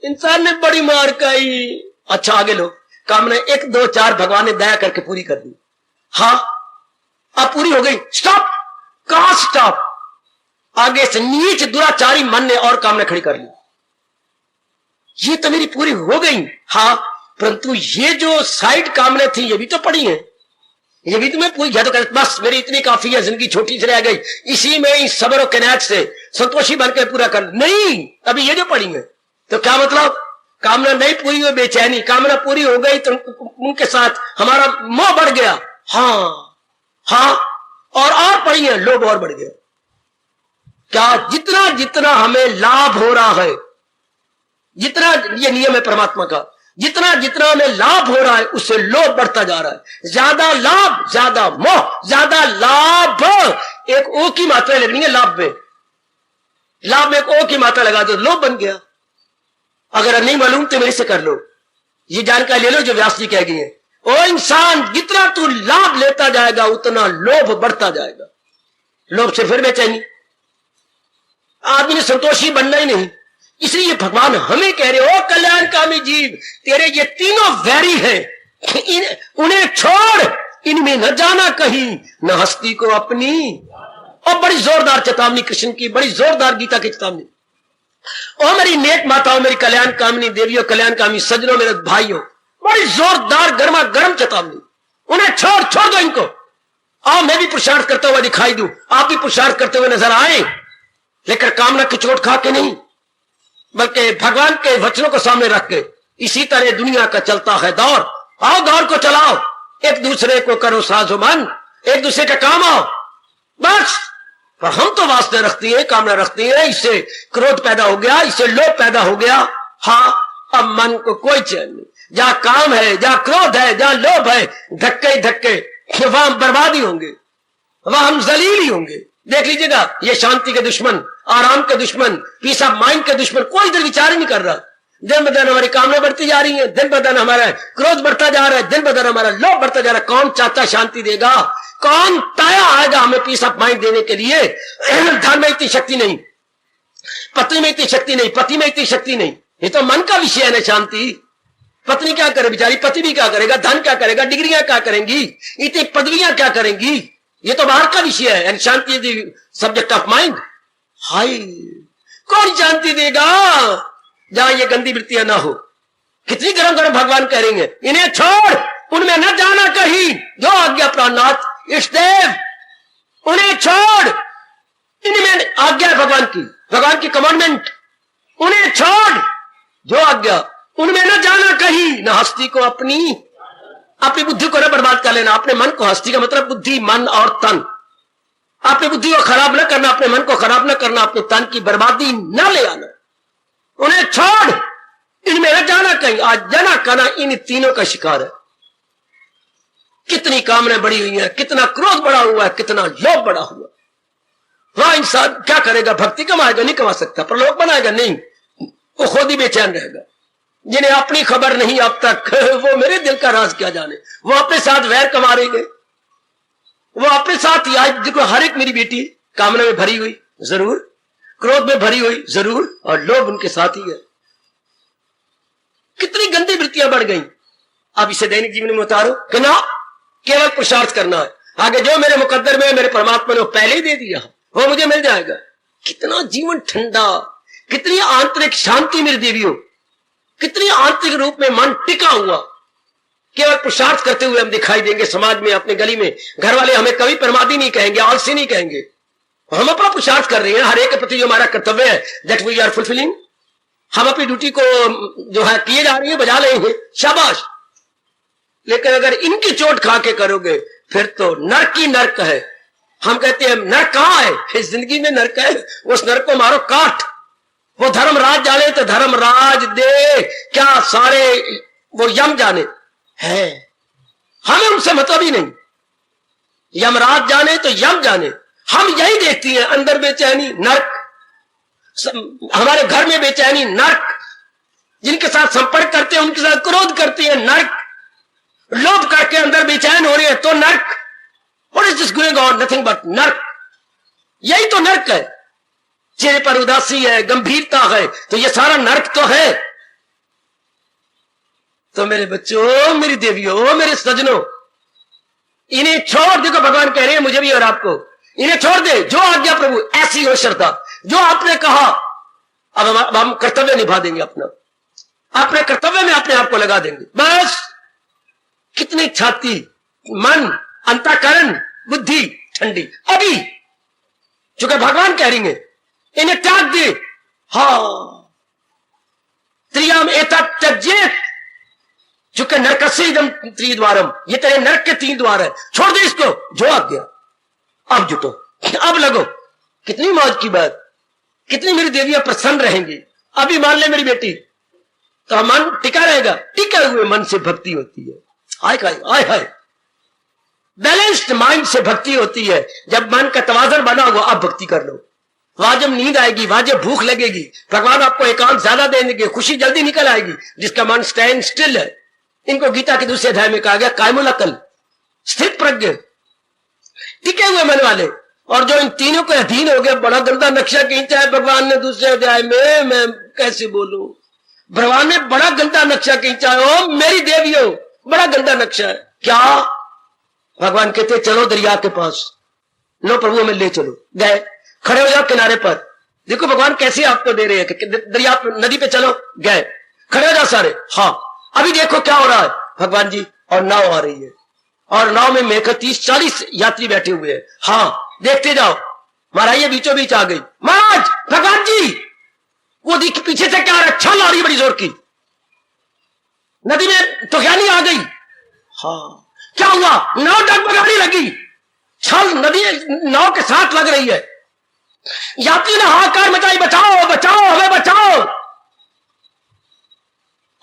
इंसान ने बड़ी मार खाई। अच्छा आगे लो, कामना 1 2 4 भगवान ने दया करके पूरी कर दी। हाँ अब पूरी हो गई, स्टॉप, कहां स्टॉप, आगे से नीच दुराचारी मन ने और कामना खड़ी कर ली, ये तो मेरी पूरी हो गई। हाँ परंतु ये जो साइड कामना थी ये भी तो पड़ी है, ये भी तुम्हें पूरी, या तो कहते बस मेरी इतनी काफी है, जिंदगी छोटी सी रह गई, इसी में इस सब्र और कनात से संतोषी बनकर पूरा कर, नहीं अभी ये जो पड़ी है। तो क्या मतलब, कामना नहीं पूरी हुई बेचैनी, कामना पूरी हो गई तो उनके साथ हमारा मोह बढ़ गया। हाँ हाँ और पड़ी है, लोभ और बढ़ गया। क्या जितना जितना हमें लाभ हो रहा है, जितना, ये नियम है परमात्मा का, जितना जितना हमें लाभ हो रहा है उससे लोभ बढ़ता जा रहा है। ज्यादा लाभ ज्यादा मोह, ज्यादा लाभ, एक ओ की मात्रा लगनी है लाभ में, लाभ में एक ओ की मात्रा लगा दो, लोभ बन गया। अगर नहीं मालूम तो मेरे से कर लो, ये जानकारी ले लो जो व्यास जी कह गई है। ओ इंसान जितना तू लाभ लेता जाएगा उतना लोभ बढ़ता जाएगा, लोभ से फिर बेचैनी, आदमी ने संतोषी बनना ही नहीं, इसलिए भगवान हमें कह रहे हो कल्याणकामी जीव, तेरे ये तीनों वैरी हैं, उन्हें छोड़, इनमें न जाना कहीं, न हस्ती को अपनी। और बड़ी जोरदार चेतावनी कृष्ण की, बड़ी जोरदार गीता की चेतावनी। और मेरी नेक माताओं, मेरी कल्याण कामिनी देवियों, कल्याण कामी सज्जनों, मेरे भाइयों, बड़ी जोरदार गर्मा गर्म चेतावनी। उन्हें छोड़ दो इनको। आओ मैं भी पुरुषार्थ करता हुआ दिखाई दूं, आप भी पुरुषार्थ करते हुए नजर आए, लेकर कामना की चोट खा के नहीं, बल्कि भगवान के वचनों को सामने रख के। इसी तरह दुनिया का चलता है दौर। आओ दौर को चलाओ, एक दूसरे को करो साजोमन, एक दूसरे का काम आओ, बस। पर हम तो वास्ते रखती है, कामना रखती है, इससे क्रोध पैदा हो गया, इससे लोभ पैदा हो गया। हाँ, अब मन को कोई चैन नहीं। जहां काम है, जहां क्रोध है, जहां लोभ है, धक्के ही धक्के, वहां हम बर्बादी होंगे, वहां हम जलील ही होंगे। देख लीजिएगा, ये शांति के दुश्मन, आराम के दुश्मन, पीस ऑफ माइंड के दुश्मन, कोई इधर विचार ही नहीं कर रहा। दिन ब दिन हमारी कामना बढ़ती जा रही है, दिन ब दिन हमारा क्रोध बढ़ता जा रहा है, दिन ब दिन हमारा लोभ बढ़ता जा रहा है। कौन चाहता शांति देगा? कौन ताया आएगा हमें पीस ऑफ माइंड देने के लिए? धन में इतनी शक्ति नहीं, पत्नी में इतनी शक्ति नहीं, पति में इतनी शक्ति नहीं। ये तो मन का विषय है ना शांति। पत्नी क्या करे बेचारी, पति भी क्या करेगा, धन क्या करेगा, डिग्रियां क्या करेंगी, इतनी पदवियां क्या करेंगी, ये तो बाहर का विषय है। And shanti is subject of mind. हाय, कौन शांति देगा जहां ये गंदी वृत्तियां ना हो? कितनी गरम गरम भगवान करेंगे, इन्हें छोड़, उनमें न जाना कहीं, जो आज्ञा प्राणनाथ इष्टदेव, उन्हें छोड़, इनमें आज्ञा है भगवान की कमांडमेंट, उन्हें छोड़, जो आज्ञा, उनमें न जाना कहीं, न हस्ती को अपनी बुद्धि को न बर्बाद कर लेना। अपने मन को, हस्ती का मतलब बुद्धि, मन और तन, अपनी बुद्धि को खराब न करना, अपने मन को खराब न करना, अपने तन की बर्बादी न ले आना। उन्हें छोड़, इनमें न जाना कहीं। आज जना कना इन तीनों का शिकार है। कितनी कामनाएं बढ़ी हुई है, कितना क्रोध बढ़ा हुआ है, कितना लोभ बढ़ा हुआ। वह इंसान क्या करेगा? भक्ति कमाएगा? नहीं कमा सकता। प्रलोक बनाएगा? नहीं, वो खुद ही बेचैन रहेगा। जिन्हें अपनी खबर नहीं अब तक, वो मेरे दिल का राज क्या जाने। वो अपने साथ वैर कमा रहे गए, वो अपने साथ ही। आज देखो, हर एक मेरी बेटी कामना में भरी हुई जरूर, क्रोध में भरी हुई जरूर, और लोभ उनके साथ ही है। कितनी गंदी वृत्तियां बढ़ गई। अब इसे दैनिक जीवन में उतारो कि ना, केवल पुरुषार्थ करना है। आगे जो मेरे मुकद्दर में मेरे परमात्मा ने पहले ही दे दिया, वो मुझे मिल जाएगा। कितना जीवन ठंडा, कितनी आंतरिक शांति मेरी देवियों, कितनी आंतरिक रूप में मन टिका हुआ। केवल पुरुषार्थ करते हुए हम दिखाई देंगे समाज में, अपने गली में। घर वाले हमें कभी प्रमादी नहीं कहेंगे, आलसी नहीं कहेंगे। हम अपना पुरुषार्थ कर रहे हैं, हर एक के प्रति जो हमारा कर्तव्य है, दैट वी आर फुलफिलिंग। हम अपनी ड्यूटी को जो है किए जा रही है, बजा रहे हैं, शाबाश। लेकिन अगर इनकी चोट खा के करोगे, फिर तो नर्क ही नर्क है। हम कहते हैं नर्क कहां है? जिंदगी में नर्क है, उस नर्क को मारो काट। वो धर्मराज जाने तो धर्मराज दे, क्या सारे वो यम जाने है, हमें उनसे मतलब ही नहीं। यमराज जाने तो यम जाने, हम यही देखती हैं। अंदर बेचैनी नर्क, हमारे घर में बेचैनी नर्क, जिनके साथ संपर्क करते हैं उनके साथ क्रोध करते हैं नर्क, लोभ करके अंदर बेचैन हो रहे हैं तो नर्क। What is this going on? Nothing but नर्क। यही तो नर्क है। चेहरे पर उदासी है, गंभीरता है, तो ये सारा नर्क तो है। तो मेरे बच्चों, मेरी देवियों, मेरे सजनों, इन्हें छोड़। देखो भगवान कह रहे हैं मुझे भी और आपको, इन्हें छोड़ दे। जो आज्ञा प्रभु, ऐसी हो श्रद्धा, जो आपने कहा। अब हम कर्तव्य निभा देंगे, अपने कर्तव्य में अपने आप को लगा देंगे, बस। कितनी छाती, मन, अंतःकरण, बुद्धि ठंडी। अभी चूंकि भगवान कह रही है, इन्हें त्याग दे। हाँ, त्रियाम एतत् त्यजेत, चूंकि नरकस्येदं त्रिद्वारम, ये तेरे नरक के 3 द्वार है। छोड़ दे इसको, जो आज्ञा। अब जुटो, अब लगो। कितनी मौज की बात, कितनी मेरी देवियां प्रसन्न रहेंगी। अभी मान ले मेरी बेटी, तो मन टिका रहेगा। टिके हुए मन से भक्ति होती है। हाय हाय हाय, बैलेंस्ड माइंड से भक्ति होती है। जब मन का तवाज़ुन बना हुआ, अब भक्ति कर लो। वाजब नींद आएगी, वाजब भूख लगेगी, भगवान आपको एकांत ज्यादा देंगे, खुशी जल्दी निकल आएगी। जिसका मन स्टैंड स्टिल है, इनको गीता के दूसरे अध्याय में कहा गया कायमुल अकल, स्थित प्रज्ञ, टिके हुए मन वाले, और जो इन तीनों के अधीन हो गए, बड़ा गंदा नक्शा खींचा है भगवान ने दूसरे अध्याय में। मैं कैसे बोलूं, भगवान ने बड़ा गंदा नक्शा खींचा है। ओ मेरी देवियों, बड़ा गंदा नक्शा है। क्या? भगवान कहते चलो दरिया के पास, लो प्रभु हमें ले चलो। गए, खड़े हो जाओ किनारे पर। देखो भगवान कैसे आपको दे रहे हैं कि दरिया नदी पे चलो। गए, खड़े हो जाओ सारे। हाँ, अभी देखो क्या हो रहा है भगवान जी। और नाव आ रही है, और नाव में मेरे 30-40 यात्री बैठे हुए हैं। हाँ, देखते जाओ। महाराज ये बीचों बीच आ गई। महाराज, भगवान जी, वो देख पीछे से क्या छल आ रही बड़ी जोर की, नदी में तो क्या नहीं आ गई। हाँ, क्या हुआ? नाव डगमगाने लगी, छल नदी नाव के साथ लग रही है। यात्री ने हाहाकार मचाई, बचाओ बचाओ हमें बचाओ,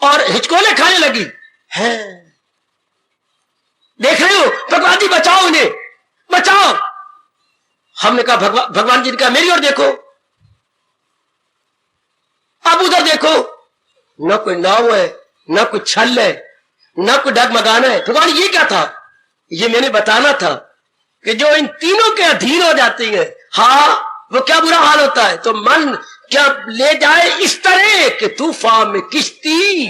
और हिचकोले खाने लगी है। देख रहे हो भगवान जी, बचाओ उन्हें, बचाओ। हमने कहा भगवान जी ने कहा मेरी ओर देखो, अब उधर देखो, न कोई नाव है, न कोई छल है, न कोई डगमगाना है। भगवान ये क्या था? ये मैंने बताना था कि जो इन तीनों के अधीन हो जाती है, हाँ, वो क्या बुरा हाल होता है। तो मन क्या ले जाए इस तरह कि तूफान में किश्ती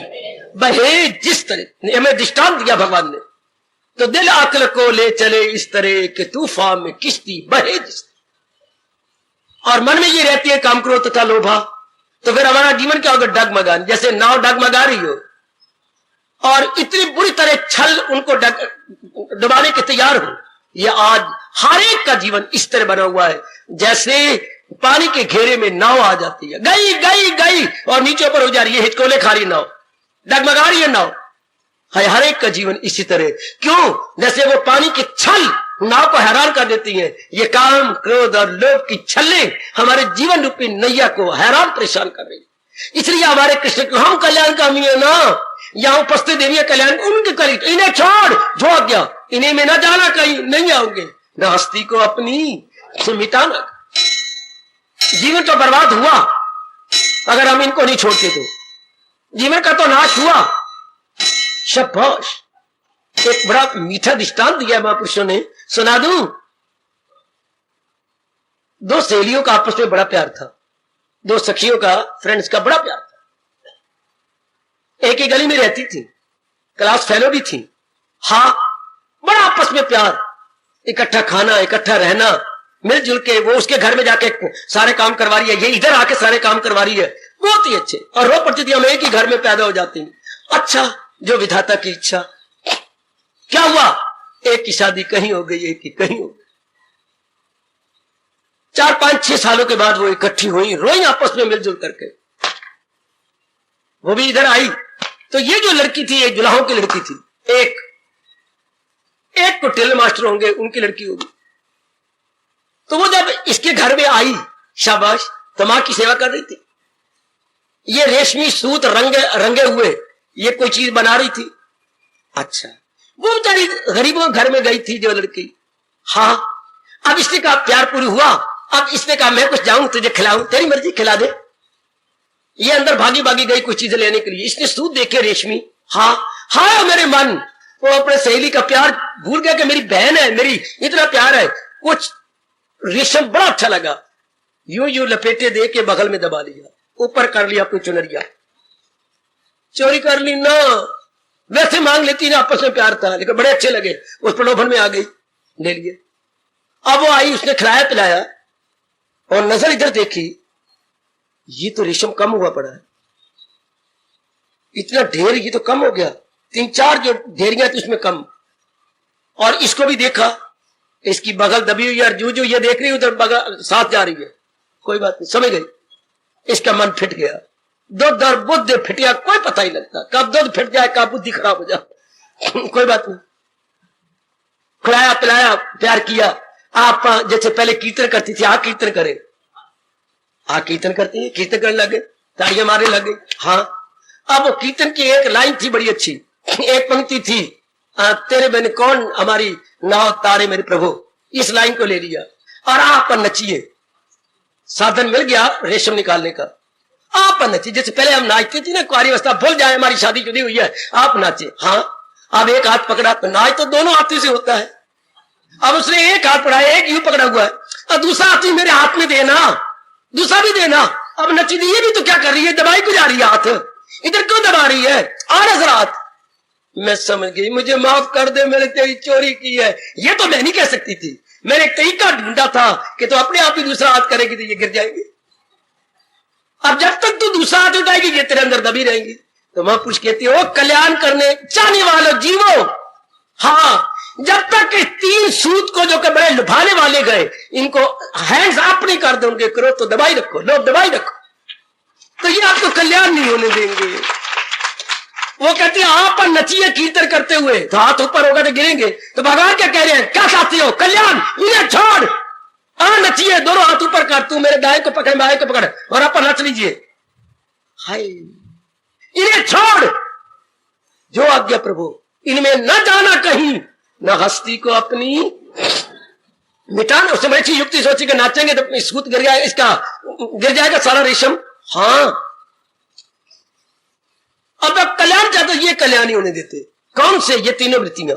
बहे जिस तरह। हमें दृष्टांत दिया भगवान ने, तो दिल अक्ल को ले चले इस तरह कि तूफान में किश्ती बहे जिस तरह। और मन में ये रहती है काम क्रोध तथा लोभा, तो फिर हमारा जीवन क्या होगा? डगमगान, जैसे नाव डगमगा रही हो, और इतनी बुरी तरह छल उनको डुबाने के तैयार हो। ये आज हर एक का जीवन इस तरह बना हुआ है जैसे पानी के घेरे में नाव आ जाती है, गई गई गई और नीचे ऊपर हो जा रही है, हिचकोले खा रही नाव, डगमगा रही है नाव। हर एक का जीवन इसी तरह। क्यों? जैसे वो पानी की छल नाव को हैरान कर देती है, ये काम क्रोध और लोभ की छलें हमारे जीवन रूपी नैया को हैरान परेशान कर रही है। इसलिए हमारे कृष्ण को हम कल्याणकामी है ना, यहां उपस्थित देवी कल्याण उनके करीब, इन्हें छोड़ दिया, इन्हें में न जाना, कहीं नहीं आओगे, न हस्ती को अपनी से मिटाना। जीवन तो बर्बाद हुआ अगर हम इनको नहीं छोड़ते, तो जीवन का तो नाश हुआ। शाबाश, एक बड़ा मीठा दृष्टांत दिया महापुरुषों ने, सुना दूं। दो सहेलियों का आपस में बड़ा प्यार था, दो सखियों का, फ्रेंड्स का बड़ा प्यार था। एक ही गली में रहती थी, क्लास फेलो भी थी। हाँ, बड़ा आपस में प्यार, इकट्ठा खाना, इकट्ठा रहना, मिलजुल के। वो उसके घर में जाके सारे काम करवा रही है, ये इधर आके सारे काम करवा रही है, बहुत ही अच्छे। और रो पड़ती थी हम एक ही घर में पैदा हो जाते हैं। अच्छा, जो विधाता की इच्छा। क्या हुआ? एक की शादी कहीं हो गई, एक की कहीं हो गई। 4-5-6 सालों के बाद वो इकट्ठी हुई, रोई आपस में मिलजुल करके। वो भी इधर आई, तो ये जो लड़की थी, एक जुलाहों की लड़की थी, एक को टेलर मास्टर होंगे, उनकी लड़की होगी। तो वो जब इसके घर में आई, शाबाश, तो मां की सेवा कर रही थी। ये रेशमी सूत रंगे हुए ये कोई चीज बना रही थी। अच्छा, वो बेचारी गरीबों घर में गई थी जो लड़की। हाँ, अब इसने कहा प्यार पूरी हुआ, अब इसने कहा मैं कुछ जाऊं तुझे खिलाऊं, तेरी मर्जी, खिला दे। ये अंदर भागी भागी गई कुछ चीजें लेने के लिए। इसने सूत देखे रेशमी। हाँ मेरे मन, वो अपने सहेली का प्यार भूल गया कि मेरी बहन है, मेरी इतना प्यार है। कुछ रेशम बड़ा अच्छा लगा, यूं लपेटे दे के बगल में दबा लिया, ऊपर कर लिया अपनी चुनरिया, चोरी कर ली ना, वैसे मांग लेती ना, आपस में प्यार था, लेकिन बड़े अच्छे लगे, उस प्रलोभन में आ गई, ले लिए। अब वो आई, उसने खिलाया पिलाया और नजर इधर देखी, ये तो रेशम कम हुआ पड़ा है, इतना ढेर ये तो कम हो गया, 3-4 जो ढेरियां थी उसमें कम। और इसको भी देखा, इसकी बगल दबी हुई है, जो ये देख रही है उधर बगल साथ जा रही है, कोई बात नहीं, समझ गई। इसका मन फिट गया, दूध और बुद्ध फिट गया, कोई पता ही लगता कब दूध फिट जाए, कब बुद्धि खराब हो जाए। कोई बात नहीं, खिलाया पिलाया, प्यार किया। आप जैसे पहले कीर्तन करती थी, आप कीर्तन करे, आप कीर्तन करती है, कीर्तन करने लगे, ताड़ियां मारने लगे। हाँ, अब वो कीर्तन की एक लाइन थी बड़ी अच्छी, एक पंक्ति थी, तेरे बिन कौन हमारी नाव तारे मेरे प्रभु, इस लाइन को ले लिया और आप नचिए। साधन मिल गया रेशम निकालने का, आप नचिए। जैसे पहले हम नाचते थे ना, कुआरी अवस्था भूल जाए हमारी शादी जुड़ी हुई है, आप नाचे। हाँ, अब एक हाथ पकड़ा तो नाच तो दोनों हाथों से होता है। अब उसने एक हाथ पकड़ा, एक यूं पकड़ा हुआ है, और दूसरा हाथी मेरे हाथ में देना, दूसरा भी देना। अब नची दी, ये भी तो क्या कर रही है, दबाई को जा रही है हाथ, इधर क्यों दबा रही है? और हजरात मैं समझ गई, मुझे माफ कर दे, मैंने तेरी चोरी की है। ये तो मैं नहीं कह सकती थी, मैंने एक तरीका ढूंढा था कि तो अपने आप ही दूसरा हाथ करेगी तो ये गिर जाएगी। अब जब तक तू दूसरा हाथ उठाएगी ये तेरे अंदर दबी रहेंगी। तो महापुरुष कहती हो, कल्याण करने चाहने वालों जीवो, हाँ, जब तक इस 3 सूत को जो बड़े लुभाने वाले गए, इनको हैंड्स आप नहीं कर दो, उनके करो तो दबाई रखो, लो दबाई रखो, तो ये आपको कल्याण नहीं होने देंगे। वो कहती है आप नचिए कीर्तन करते हुए, तो हाथ ऊपर होगा तो गिरेंगे। तो भगवान क्या कह रहे हैं, क्या चाहते हो? कल्याण, इन्हें छोड़, नचिए, दोनों हाथ ऊपर कर, तू मेरे दाएं को पकड़, बाएं को पकड़, और आप नच लीजिए। हाय, इन्हें छोड़, जो आज्ञा प्रभु, इनमें न जाना कहीं, न हस्ती को अपनी मिटाना। उससे बड़ी अच्छी युक्ति सोची कि नाचेंगे तो सूत गिर जाएगा, इसका गिर जाएगा सारा रेशम। हाँ, अब आप कल्याण चाहते, ये कल्याण नहीं होने देते। कौन से? ये तीनों वृत्तियां,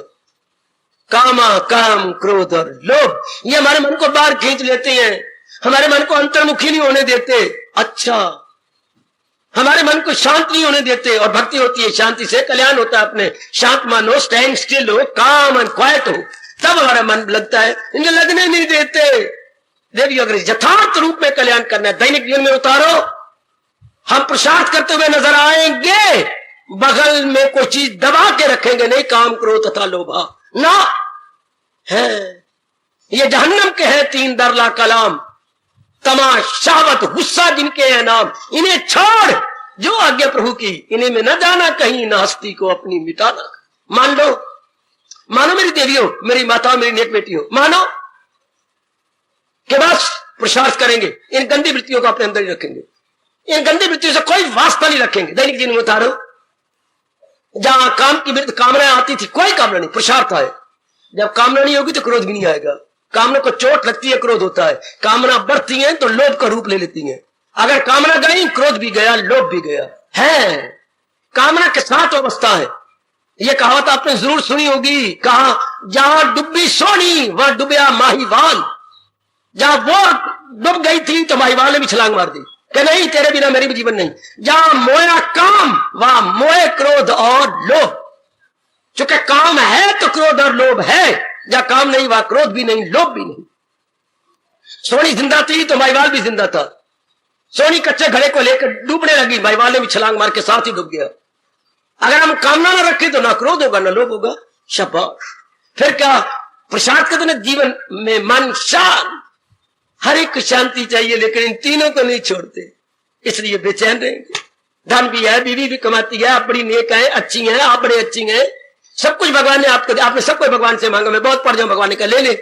कामा, काम, क्रोध और लोभ, ये हमारे मन को बाहर खींच लेते हैं, हमारे मन को अंतर्मुखी नहीं होने देते। अच्छा, हमारे मन को शांत नहीं होने देते, और भक्ति होती है शांति से, कल्याण होता है अपने शांत मानो, स्टैंड स्टिल हो, काम एंड क्वाइट हो, तब हमारा मन लगता है। इन्हें लगने नहीं देते। देवी अगर यथार्थ रूप में कल्याण करना है, दैनिक जीवन में उतारो। हम प्रसाद करते हुए नजर आएंगे, बगल में कोई चीज दबा के रखेंगे नहीं, काम, क्रोध तथा लोभा ना है। ये जहन्नम के हैं 3 दरला कलाम, तमाशावत गुस्सा जिनके हैं नाम, इन्हें छोड़, जो आज्ञा प्रभु की, इन्हें में न जाना कहीं, न हस्ती को अपनी मिटाना। मान लो, मानो मेरी देवियों, मेरी माताओं, मेरी नेक बेटियों, मानो कि बस प्रसाद करेंगे, इन गंदी वृत्तियों को अपने अंदर ही रखेंगे, इन गंदी वृत्तियों से कोई वास्ता नहीं रखेंगे। दैनिक जीवन में उतारो, जहां काम की कामना आती थी, कोई कामना नहीं, पुरुषार्थ है। जब कामना नहीं होगी तो क्रोध भी नहीं आएगा। कामना को चोट लगती है, क्रोध होता है। कामना बढ़ती है तो लोभ का रूप ले लेती है। अगर कामना गई, क्रोध भी गया, लोभ भी गया है। कामना के साथ अवस्था है। यह कहावत आपने जरूर सुनी होगी, कहा जहां डुब्बी सोनी वहां डुबया माहीवाल। जहां वो डूब गई थी तो माहीवाल ने भी छलांग मार दी कि नहीं, तेरे बिना मेरी भी जीवन नहीं। जहां मोया काम वहां मोए क्रोध और लोभ। चूंकि काम है तो क्रोध और लोभ है, जहां काम नहीं वहां क्रोध भी नहीं, लोभ भी नहीं। सोनी जिंदा थी तो माहीवाल भी जिंदा था। सोनी कच्चे घड़े को लेकर डूबने लगी, माहीवाल ने भी छलांग मार के साथ ही डूब गया। अगर हम कामना ना रखें तो ना क्रोध होगा ना लोभ होगा। शाबाश। फिर क्या प्रसाद कहते ना, जीवन में मन शांत, हर एक को शांति चाहिए, लेकिन इन तीनों को नहीं छोड़ते, इसलिए बेचैन रहेंगे। धन भी है, बीवी भी कमाती है, आप बड़ी नेक है, अच्छी हैं, आप बड़े अच्छी हैं, सब कुछ भगवान ने आपको, आपने सब कुछ भगवान से मांगा, मैं बहुत पढ़ जाऊं, भगवान ने कहा ले ले।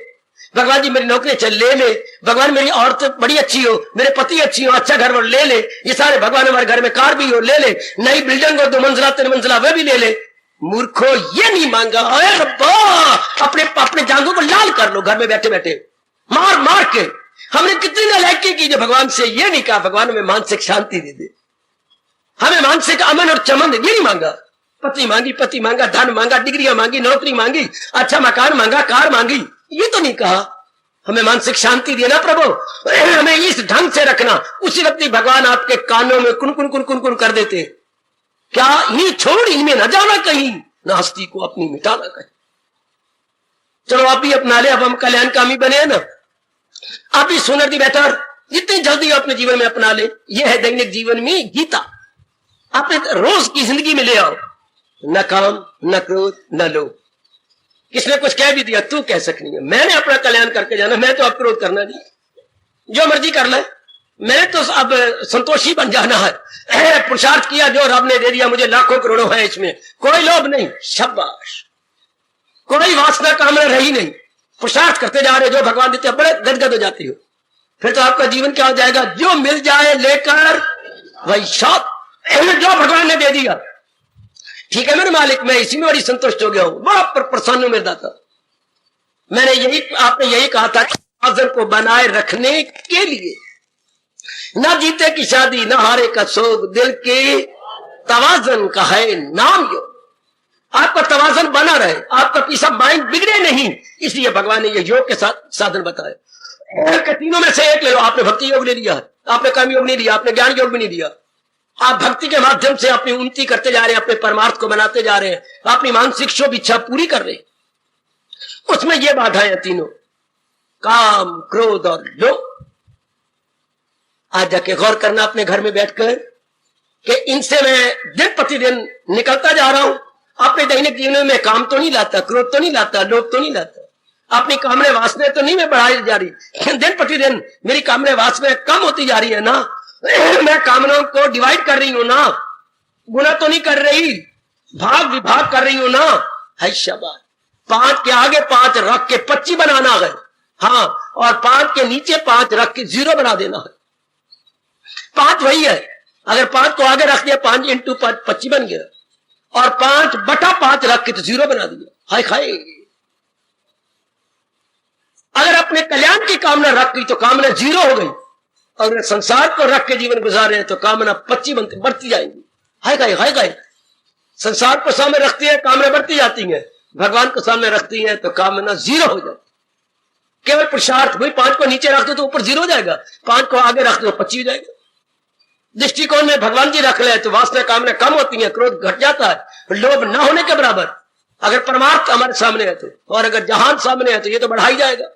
भगवान जी मेरी नौकरी चल ले ले। भगवान मेरी औरत बड़ी अच्छी हो, मेरे पति अच्छी हो, अच्छा घर ले ले। ये सारे भगवान, हमारे घर में कार भी हो ले ले, नई बिल्डिंग हो, 2 मंजिला 3 मंजिला वह भी ले ले। मूर्खो, ये नहीं मांगा, अरे रब्बा, अपने जांघों को लाल कर लो घर में बैठे बैठे, मार मार के। हमने कितनी नालायकी की जो भगवान से ये नहीं कहा भगवान हमें मानसिक शांति दे दे, हमें मानसिक अमन और चमन दे। ये नहीं मांगा, पति मांगा, धन मांगा, डिग्रियां मांगी, नौकरी मांगी, अच्छा मकान मांगा, कार मांगी, ये तो नहीं कहा हमें मानसिक शांति देना प्रभु, हमें इस ढंग से रखना। उसी वक्त ही भगवान आपके कानों में कुन कुन कुन कुन कुन कर देते, क्या इन्हें छोड़, इनमें न जाना कहीं, न हस्ती को अपनी मिटाना कहीं। चलो आप भी अपना ले, अब हम कल्याणकामी बने ना, आप भी सुनर दी बेहतर, जितनी जल्दी अपने जीवन में अपना ले। यह है दैनिक जीवन में गीता, अपने रोज की जिंदगी में ले आओ। न काम, न क्रोध, न लोभ। किसने कुछ कह भी दिया, तू कह सकनी है मैंने अपना कल्याण करके जाना, मैं तो अब क्रोध करना नहीं, जो मर्जी कर ले, मैंने तो अब संतोषी बन जाना है। पुरुषार्थ किया, जो रब ने दे दिया मुझे, लाखों करोड़ों है, इसमें कोई लोभ नहीं, शाबाश, कोई वासना कामना रही नहीं, पुरुषार्थ करते जा रहे, जो भगवान देते, बड़े गदगद हो जाती हो। फिर तो आपका जीवन क्या हो जाएगा, जो मिल जाए लेकर वही सब, जो भगवान ने दे दिया, ठीक है मेरे मालिक, मैं इसी में बड़ी संतुष्ट हो गया हूं, बड़ा प्रसन्न हूं मेरे दाता। मैंने यही, आपने यही कहा था कि तवाज़ुन को बनाए रखने के लिए, ना जीते की शादी, ना हारे का शोक, दिल के तवाज़ुन का है नाम योग। आपका तवाज़ुन बना रहे, आपका पीस ऑफ माइंड बिगड़े नहीं, इसलिए भगवान ने ये योग के साथ साधन बताया। कि तीनों में से एक ले लो। आपने भक्ति योग ले लिया, आपने कर्म योग नहीं लिया, आपने ज्ञान योग भी नहीं लिया। आप भक्ति के माध्यम से अपनी उन्नति करते जा रहे हैं, अपने परमार्थ को बनाते जा रहे हैं, अपनी मानसिक शोभ इच्छा पूरी कर रहे हैं। उसमें ये बाधाएं हैं तीनों, काम, क्रोध और लोभ। आज जाके गौर करना अपने घर में बैठकर कि इनसे मैं दिन प्रतिदिन निकलता जा रहा हूं। अपने दैनिक जीवन में काम तो नहीं लाता, क्रोध तो नहीं लाता, लोभ तो नहीं लाता, अपनी कामने वासनाएं तो नहीं मैं बढ़ाई जा रही। दिन प्रतिदिन मेरी कामने वासनाएं कम होती जा रही है ना, मैं कामनाओं को डिवाइड कर रही हूं ना, गुना तो नहीं कर रही, भाग विभाग कर रही हूं ना। है शाबाश। 5 के आगे 5 रख के 25 बनाना है, हाँ, और 5 के नीचे 5 रख के 0 बना देना है। 5 वही है, अगर 5 को आगे रख दिया 5 इंटू 5 25 बन गया, और 5 बटा 5 रख के तो 0 बना दिया। हाय खाए। अगर अपने कल्याण की कामना रख गई तो कामना 0 हो गई, और संसार को रख के जीवन गुजार रहे हैं तो कामना 25 बनती बढ़ती जाएंगी। हाय खाए हाय खाए। संसार को सामने रखती है, कामना बढ़ती जाती है, भगवान को सामने रखती है तो कामना 0 हो जाती। केवल पुरुषार्थ, भाई 5 को नीचे रख दो तो ऊपर 0 हो जाएगा, 5 को आगे रख दो 25 हो जाएगा। दृष्टिकोण में भगवान जी रख ले तो वासना कामना कम होती है, क्रोध घट जाता है, लोभ न होने के बराबर। अगर परमार्थ हमारे सामने है तो, और अगर जहान सामने है तो ये तो बढ़ा ही जाएगा।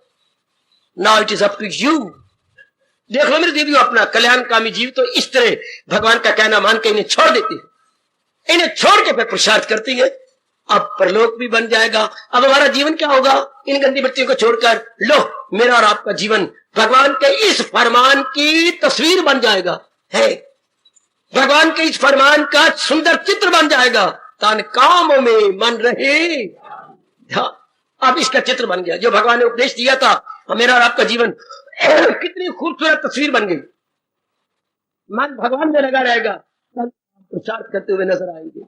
Now it is up to you. देख लो मेरे दीदियों, अपना कल्याणकामी जीव तो इस तरह भगवान का कहना मान के इन्हें छोड़ देती है, इन्हें छोड़ के फिर पुरुषार्थ करती है। अब परलोक भी बन जाएगा। अब हमारा जीवन क्या होगा? इन गंदी वृत्तियों को छोड़कर लो, मेरा और आपका जीवन भगवान के इस फरमान की तस्वीर बन जाएगा, है भगवान के इस फरमान का सुंदर चित्र बन जाएगा। तान कामों में मन रहे। अब इसका चित्र बन गया, जो भगवान ने उपदेश दिया था, मेरा और आपका जीवन कितनी खूबसूरत तस्वीर बन गई। मन भगवान में लगा रहेगा, पुरुषार्थ करते हुए नजर आएंगे।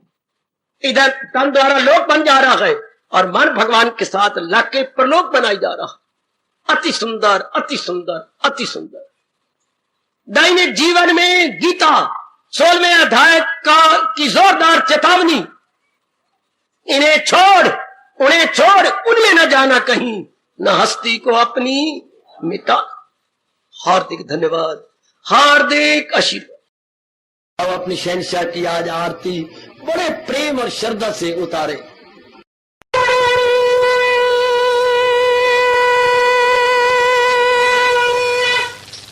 इधर तन द्वारा लोक बन जा रहा है और मन भगवान के साथ लग के प्रलोक बनाई जा रहा है। अति सुंदर, अति सुंदर, अति सुंदर। दैनिक जीवन में गीता 16वें अध्याय की जोरदार चेतावनी, इन्हें छोड़, उन्हें छोड़, उनमें न जाना कहीं, न हस्ती को अपनी मिटा। हार्दिक धन्यवाद, हार्दिक आशीर्वाद। अब अपनी शहंशाह की आज आरती बड़े प्रेम और श्रद्धा से उतारे।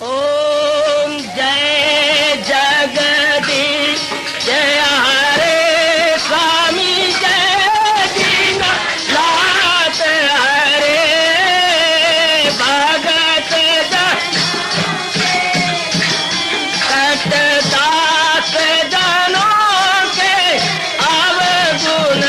ओम जय जगदीश जय हरे स्वामी जय दीनानाथ हरे भगत दास जनों के अवगुण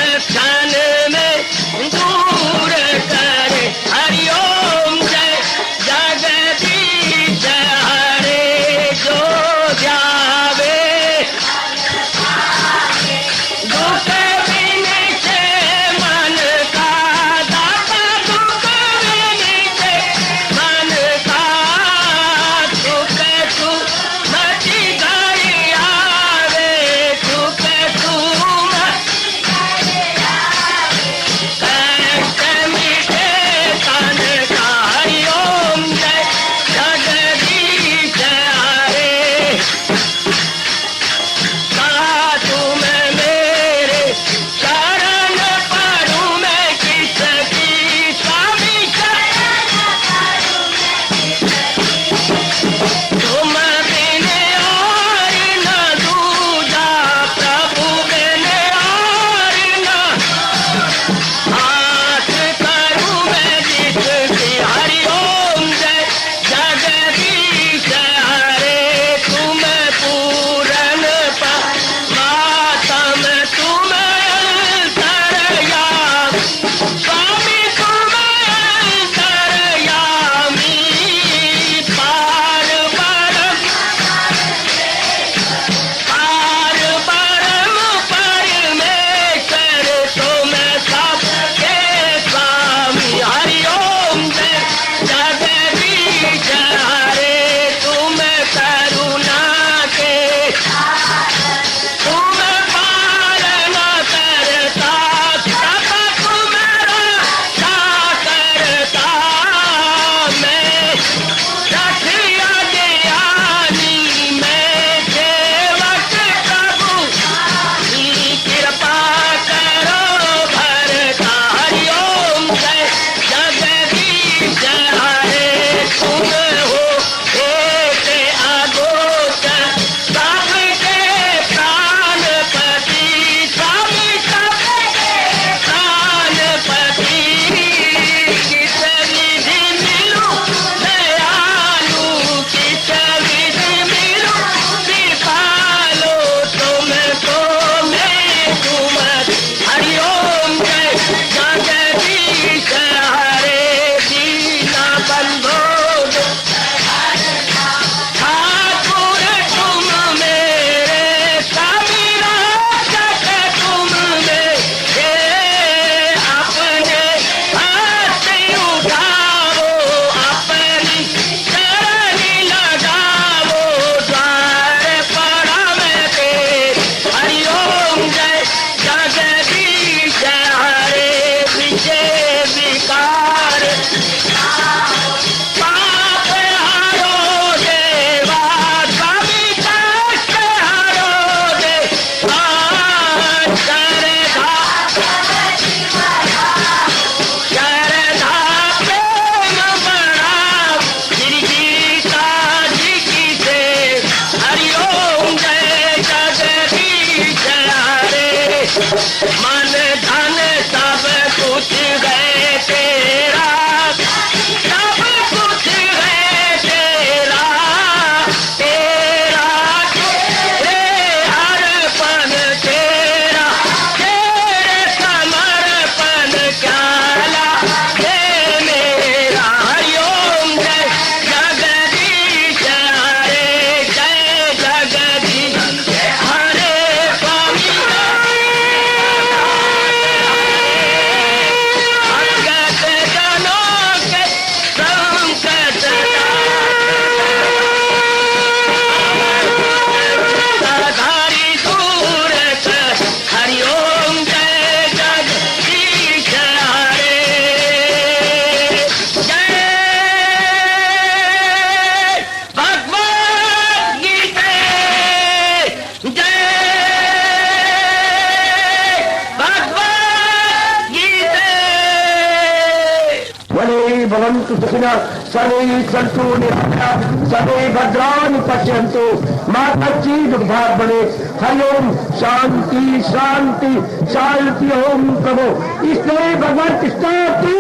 सर्वे भवन्तु सुखिनः, सर्वे सन्तु निरामयाः, सर्वे भद्राणि पश्यन्तु मा कश्चित् दुर्भाग् भवेत्। हरि ओम शांति शांति शांति। ओम प्रभु इसलिए भगवान कृष्ण की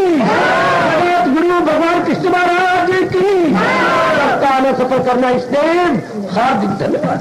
जगत गुरु भगवान कृष्ण महाराज की सप्ताह सफल करना, इसलिए हार्दिक धन्यवाद।